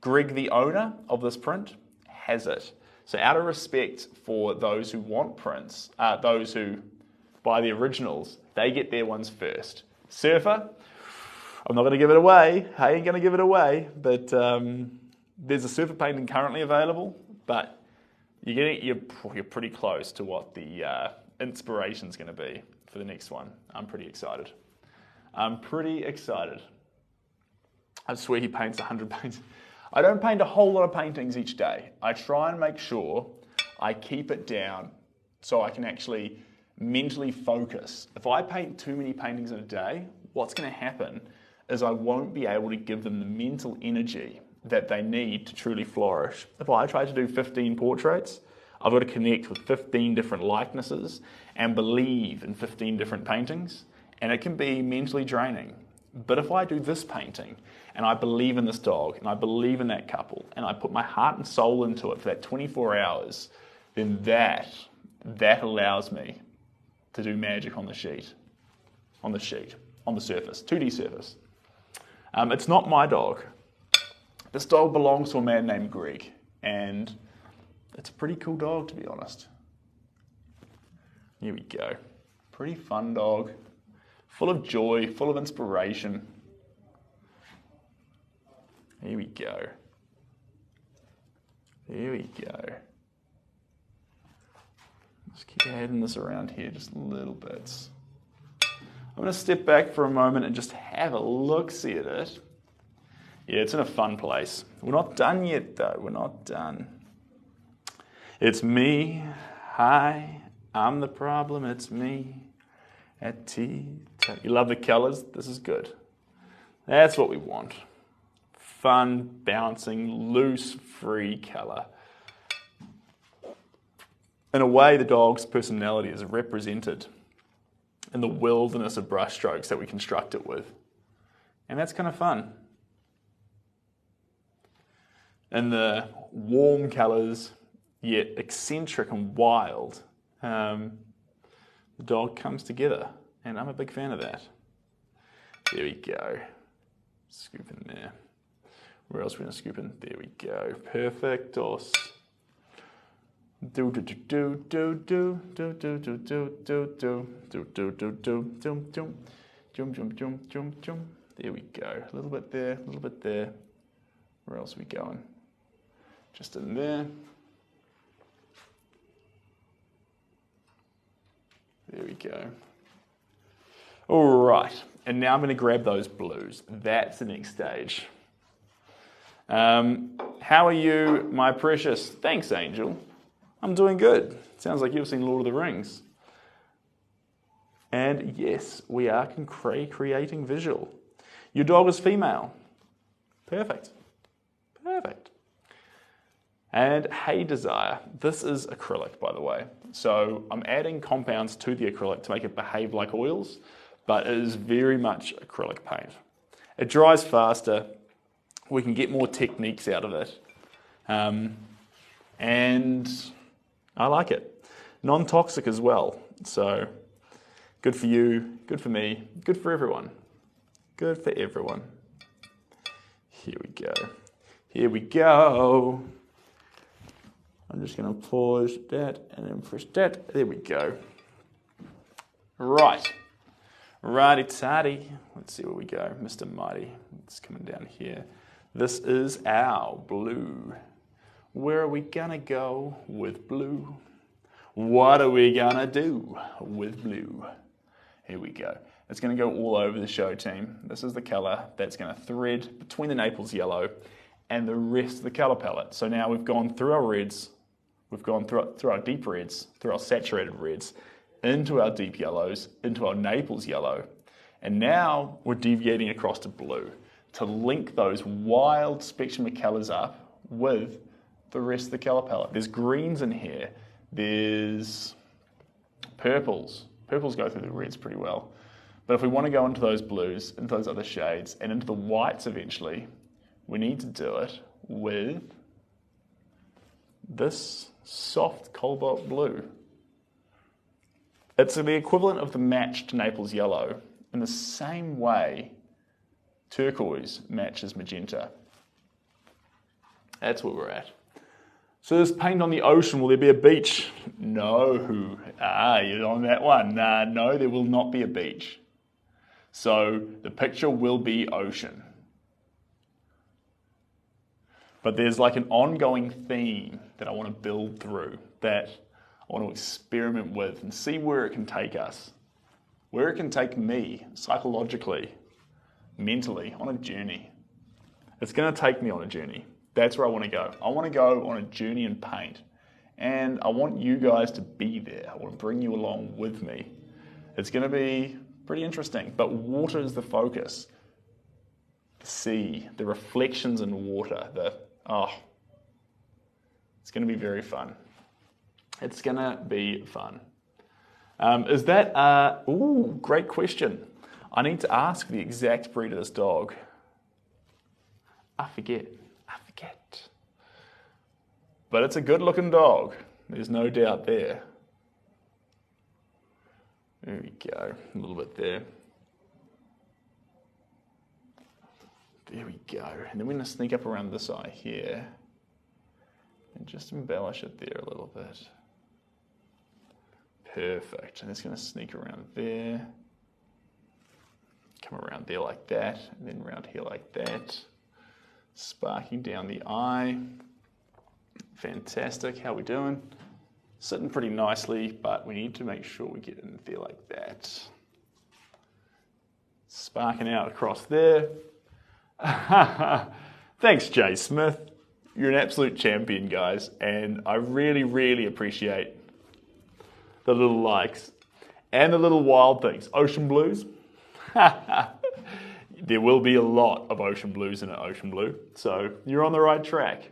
Greg, the owner of this print, has it. So out of respect for those who want prints, those who buy the originals, they get their ones first. Surfer, I'm not going to give it away. I ain't going to give it away. But there's a surfer painting currently available, but you're pretty close to what the inspiration's going to be for the next one. I'm pretty excited. I swear he paints 100 paintings. I don't paint a whole lot of paintings each day. I try and make sure I keep it down so I can actually mentally focus. If I paint too many paintings in a day, what's going to happen is I won't be able to give them the mental energy that they need to truly flourish. If I try to do 15 portraits, I've got to connect with 15 different likenesses and believe in 15 different paintings, and it can be mentally draining. But if I do this painting, and I believe in this dog, and I believe in that couple, and I put my heart and soul into it for that 24 hours, then that allows me to do magic on the surface, 2D surface. It's not my dog. This dog belongs to a man named Greg, and it's a pretty cool dog, to be honest. Here we go. Pretty fun dog, full of joy, full of inspiration. Here we go. There we go. Just keep adding this around here just little bits. I'm going to step back for a moment and just have a look-see at it. Yeah, it's in a fun place. We're not done yet, though. We're not done. It's me. Hi, I'm the problem. It's me. At tea. You love the colours? This is good. That's what we want. Fun, bouncing, loose, free colour. In a way, the dog's personality is represented in the wilderness of brushstrokes that we construct it with. And that's kind of fun. In the warm colours, yet eccentric and wild, the dog comes together, and I'm a big fan of that. There we go. Scoop in there. Where else are we going to scoop in? There we go. Perfectos. Do do do do do do do do do do do do do do do do do jum jum jum jum jum. There we go. A little bit there, a little bit there. Where else are we going? Just in there. There we go. All right, and now I'm going to grab those blues. That's the next stage. How are you, my precious? Thanks, Angel. I'm doing good. Sounds like you've seen Lord of the Rings. And yes, we are creating visual. Your dog is female. Perfect. Perfect. And hey, Desire, this is acrylic, by the way. So I'm adding compounds to the acrylic to make it behave like oils, but it is very much acrylic paint. It dries faster. We can get more techniques out of it. And I like it. Non-toxic as well. So good for you, good for me, good for everyone. Good for everyone. Here we go. Here we go. I'm just going to pause that and then push that. There we go. Right. Righty-tighty. Let's see where we go. Mr. Mighty. It's coming down here. This is our blue. Where are we going to go with blue? What are we going to do with blue? Here we go. It's going to go all over the show, team. This is the colour that's going to thread between the Naples yellow and the rest of the colour palette. So now we've gone through our reds, we've gone through our deep reds, through our saturated reds, into our deep yellows, into our Naples yellow, and now we're deviating across to blue to link those wild spectrum of colours up with the rest of the colour palette. There's greens in here, there's purples. Purples go through the reds pretty well. But if we want to go into those blues, into those other shades, and into the whites eventually, we need to do it with this soft cobalt blue. It's the equivalent of the match to Naples yellow in the same way turquoise matches magenta. That's where we're at. So there's paint on the ocean. Will there be a beach? No. You're on that one. No, there will not be a beach. So the picture will be ocean. But there's like an ongoing theme that I want to build through, that I want to experiment with and see where it can take us, where it can take me psychologically, mentally, on a journey. It's going to take me on a journey. That's where I want to go. I want to go on a journey in paint. And I want you guys to be there. I want to bring you along with me. It's going to be pretty interesting. But water is the focus. The sea, the reflections in water, it's going to be very fun. It's going to be fun. Is that, great question. I need to ask the exact breed of this dog. I forget. But it's a good looking dog. There's no doubt there. There we go, a little bit there. There we go. And then we're going to sneak up around this eye here and just embellish it there a little bit. Perfect. And it's going to sneak around there. Come around there like that, and then around here like that. Sparking down the eye. Fantastic. How are we doing? Sitting pretty nicely, but we need to make sure we get in there like that. Sparking out across there. Thanks, Jay Smith. You're an absolute champion, guys, and I really, really appreciate the little likes and the little wild things. Ocean blues. There will be a lot of ocean blues in an ocean blue, so you're on the right track.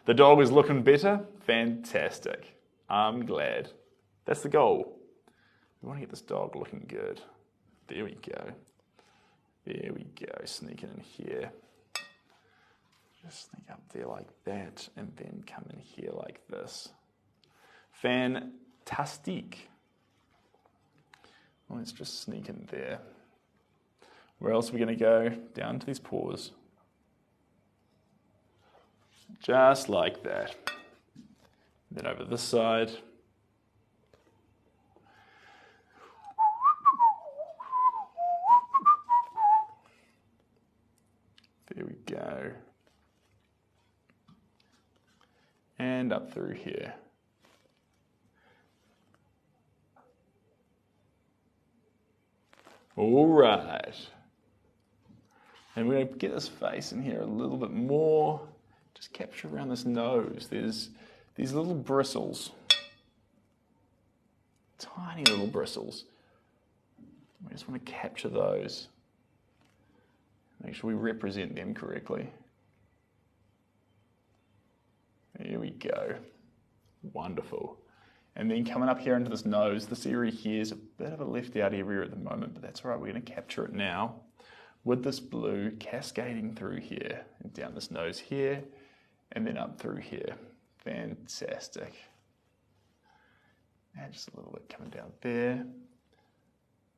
The dog is looking better. Fantastic. I'm glad. That's the goal. We want to get this dog looking good. There we go. There we go. Sneaking in here. Just sneak up there like that, and then come in here like this. Fantastic. Let's just sneak in there. Where else are we going to go? Down to these paws. Just like that. Then over this side. There we go. And up through here. All right. And we're going to get this face in here a little bit more. Just capture around this nose. There's these little bristles. Tiny little bristles. We just want to capture those. Make sure we represent them correctly. There we go. Wonderful. And then coming up here into this nose, this area here is a bit of a left out area at the moment, but that's all right, we're going to capture it now with this blue cascading through here and down this nose here and then up through here. Fantastic. And just a little bit coming down there.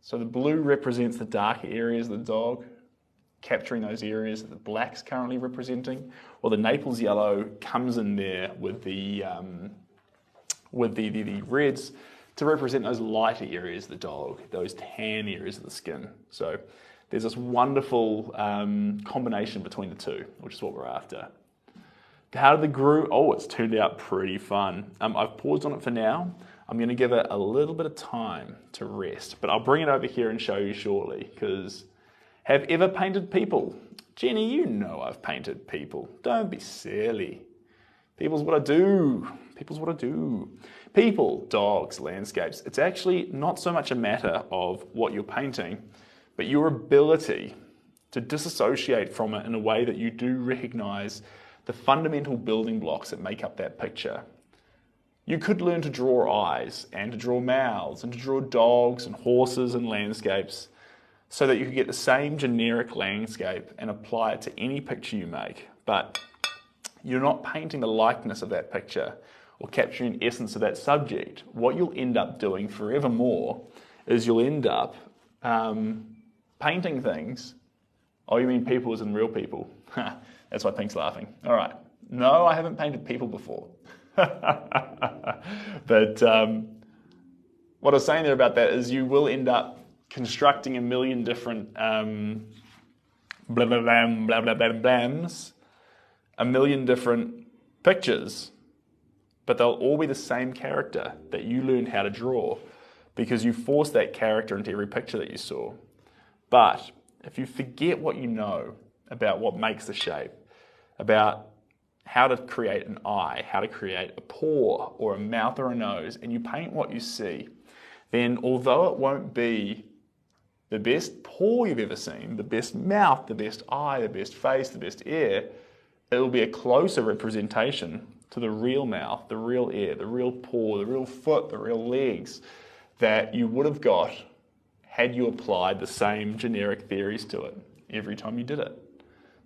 So the blue represents the darker areas of the dog, capturing those areas that the black's currently representing. Well, the Naples yellow comes in there with the reds to represent those lighter areas of the dog, those tan areas of the skin. So there's this wonderful combination between the two, which is what we're after. How did the grew? Oh, it's turned out pretty fun. I've paused on it for now. I'm going to give it a little bit of time to rest, but I'll bring it over here and show you shortly, because have ever painted people? Jenny, you know I've painted people. Don't be silly. People's what I do. People's what I do. People, dogs, landscapes. It's actually not so much a matter of what you're painting, but your ability to disassociate from it in a way that you do recognize the fundamental building blocks that make up that picture. You could learn to draw eyes and to draw mouths and to draw dogs and horses and landscapes so that you could get the same generic landscape and apply it to any picture you make. But you're not painting the likeness of that picture or capturing the essence of that subject. What you'll end up doing forevermore is you'll end up painting things. Oh, you mean people as in real people? That's why Pink's laughing. All right. No, I haven't painted people before. But what I was saying there about that is you will end up constructing a million different blams, a million different pictures, but they'll all be the same character that you learned how to draw because you forced that character into every picture that you saw. But if you forget what you know about what makes the shape, about how to create an eye, how to create a paw or a mouth or a nose, and you paint what you see, then although it won't be the best paw you've ever seen, the best mouth, the best eye, the best face, the best ear, it'll be a closer representation to the real mouth, the real ear, the real paw, the real foot, the real legs that you would have got had you applied the same generic theories to it every time you did it.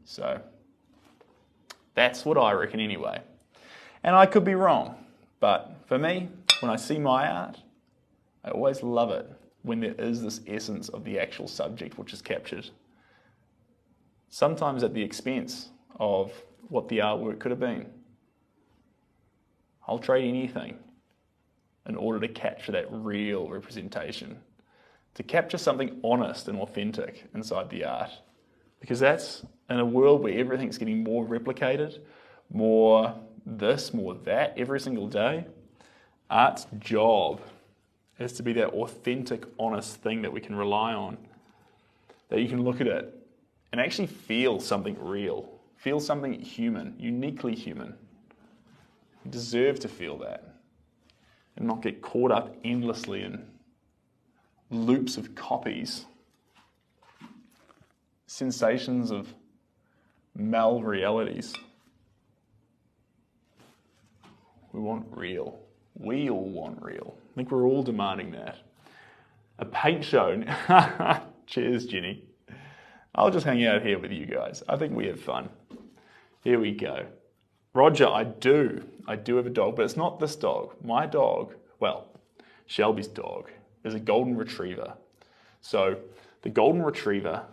So that's what I reckon anyway. And I could be wrong, but for me, when I see my art, I always love it when there is this essence of the actual subject which is captured. Sometimes at the expense of what the artwork could have been. I'll trade anything in order to capture that real representation, to capture something honest and authentic inside the art. Because that's, in a world where everything's getting more replicated, more this, more that, every single day, art's job is to be that authentic, honest thing that we can rely on, that you can look at it and actually feel something real, feel something human, uniquely human. You deserve to feel that and not get caught up endlessly in loops of copies, sensations of mal-realities. We want real. We all want real. I think we're all demanding that. A paint show. Cheers, Jenny. I'll just hang out here with you guys. I think we have fun. Here we go. Roger, I do have a dog, but it's not this dog. My dog, well, Shelby's dog, is a golden retriever. So the golden retriever,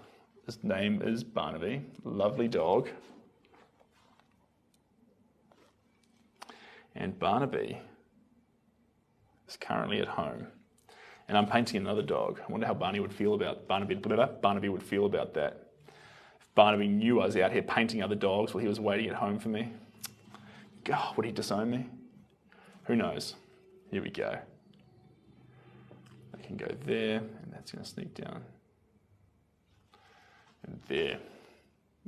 his name is Barnaby, lovely dog. And Barnaby is currently at home. And I'm painting another dog. I wonder how Barnaby would feel about that. If Barnaby knew I was out here painting other dogs while he was waiting at home for me. God, would he disown me? Who knows? Here we go. I can go there, and that's going to sneak down. And there.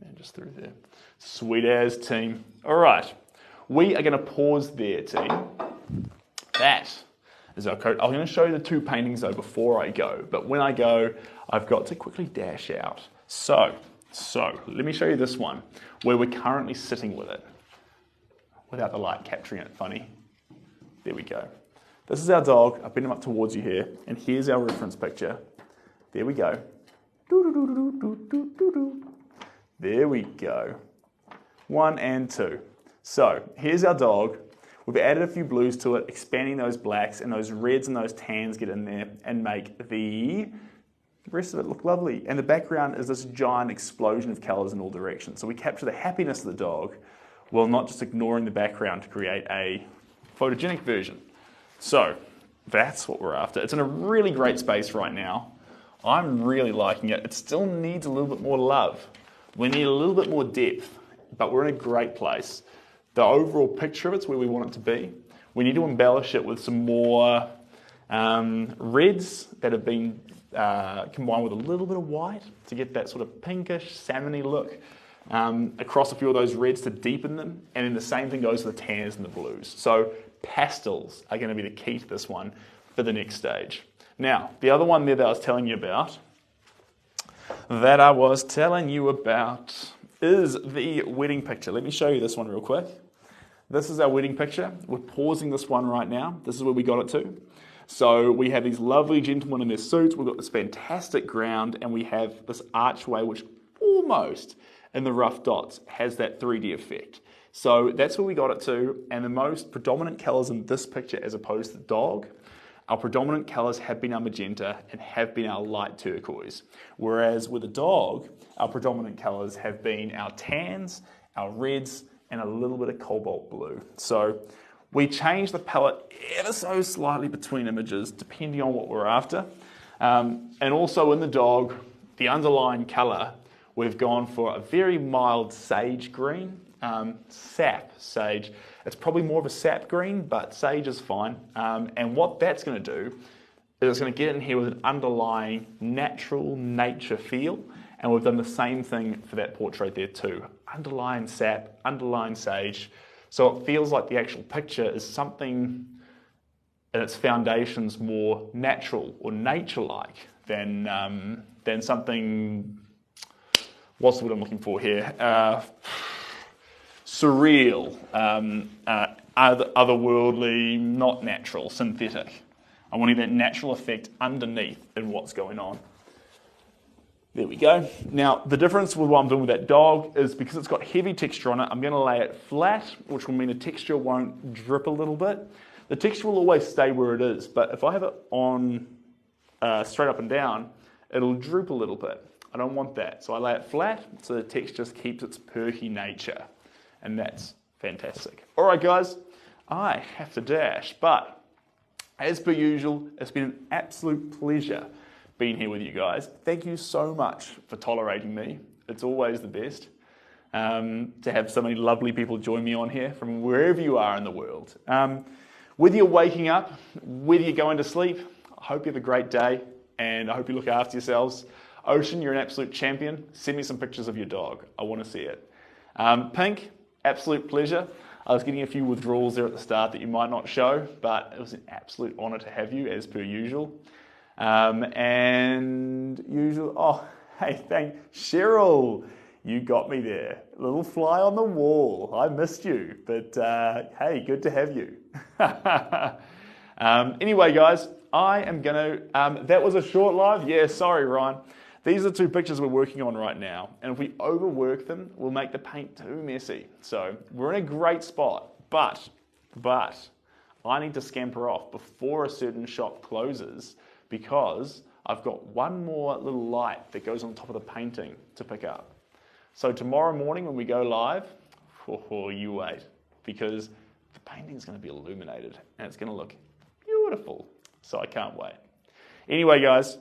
And just through there. Sweet as, team. All right. We are going to pause there, team. That is our code. I'm going to show you the two paintings, though, before I go. But when I go, I've got to quickly dash out. So let me show you this one, where we're currently sitting with it. Without the light capturing it, funny. There we go. This is our dog. I've been him up towards you here. And here's our reference picture. There we go. There we go. 1 and 2. So here's our dog. We've added a few blues to it, expanding those blacks, and those reds and those tans get in there and make the rest of it look lovely. And the background is this giant explosion of colours in all directions. So we capture the happiness of the dog while not just ignoring the background to create a photogenic version. So that's what we're after. It's in a really great space right now. I'm really liking it. It still needs a little bit more love. We need a little bit more depth, but we're in a great place. The overall picture of it's where we want it to be. We need to embellish it with some more reds that have been combined with a little bit of white to get that sort of pinkish, salmony look across a few of those reds to deepen them. And then the same thing goes for the tans and the blues. So pastels are going to be the key to this one for the next stage. Now, the other one there that I was telling you about is the wedding picture. Let me show you this one real quick. This is our wedding picture. We're pausing this one right now. This is where we got it to. So we have these lovely gentlemen in their suits. We've got this fantastic ground, and we have this archway which almost, in the rough dots, has that 3D effect. So that's where we got it to, and the most predominant colours in this picture as opposed to the dog, our predominant colours have been our magenta and have been our light turquoise. Whereas with the dog, our predominant colours have been our tans, our reds, and a little bit of cobalt blue. So we change the palette ever so slightly between images depending on what we're after. And also in the dog, the underlying colour, we've gone for a very mild sage green, sap sage. It's probably more of a sap green, but sage is fine. And what that's going to do is it's going to get in here with an underlying natural nature feel. And we've done the same thing for that portrait there too. underlying sap, underlying sage. So it feels like the actual picture is something in its foundations more natural or nature-like than something, what's the word I'm looking for here? Surreal, otherworldly, not natural, synthetic. I wanted that natural effect underneath in what's going on. There we go. Now, the difference with what I'm doing with that dog is because it's got heavy texture on it, I'm going to lay it flat, which will mean the texture won't drip a little bit. The texture will always stay where it is, but if I have it on straight up and down, it'll droop a little bit. I don't want that. So I lay it flat so the text just keeps its perky nature. And that's fantastic. All right, guys, I have to dash, but as per usual, it's been an absolute pleasure being here with you guys. Thank you so much for tolerating me. It's always the best to have so many lovely people join me on here from wherever you are in the world. Whether you're waking up, whether you're going to sleep, I hope you have a great day and I hope you look after yourselves. Ocean, you're an absolute champion. Send me some pictures of your dog. I want to see it. Pink, absolute pleasure. I was getting a few withdrawals there at the start that you might not show, but it was an absolute honour to have you as per usual. And usual, oh, hey, Cheryl, you got me there. Little fly on the wall. I missed you, but hey, good to have you. Anyway, guys, I am going to, that was a short live? Yeah, sorry, Ryan. These are two pictures we're working on right now, and if we overwork them, we'll make the paint too messy. So we're in a great spot, but I need to scamper off before a certain shot closes because I've got one more little light that goes on top of the painting to pick up. So tomorrow morning when we go live, you wait, because the painting's going to be illuminated and it's going to look beautiful. So I can't wait. Anyway, guys,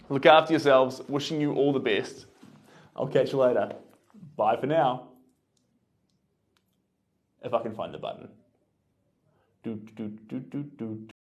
look after yourselves. Wishing you all the best. I'll catch you later. Bye for now. If I can find the button.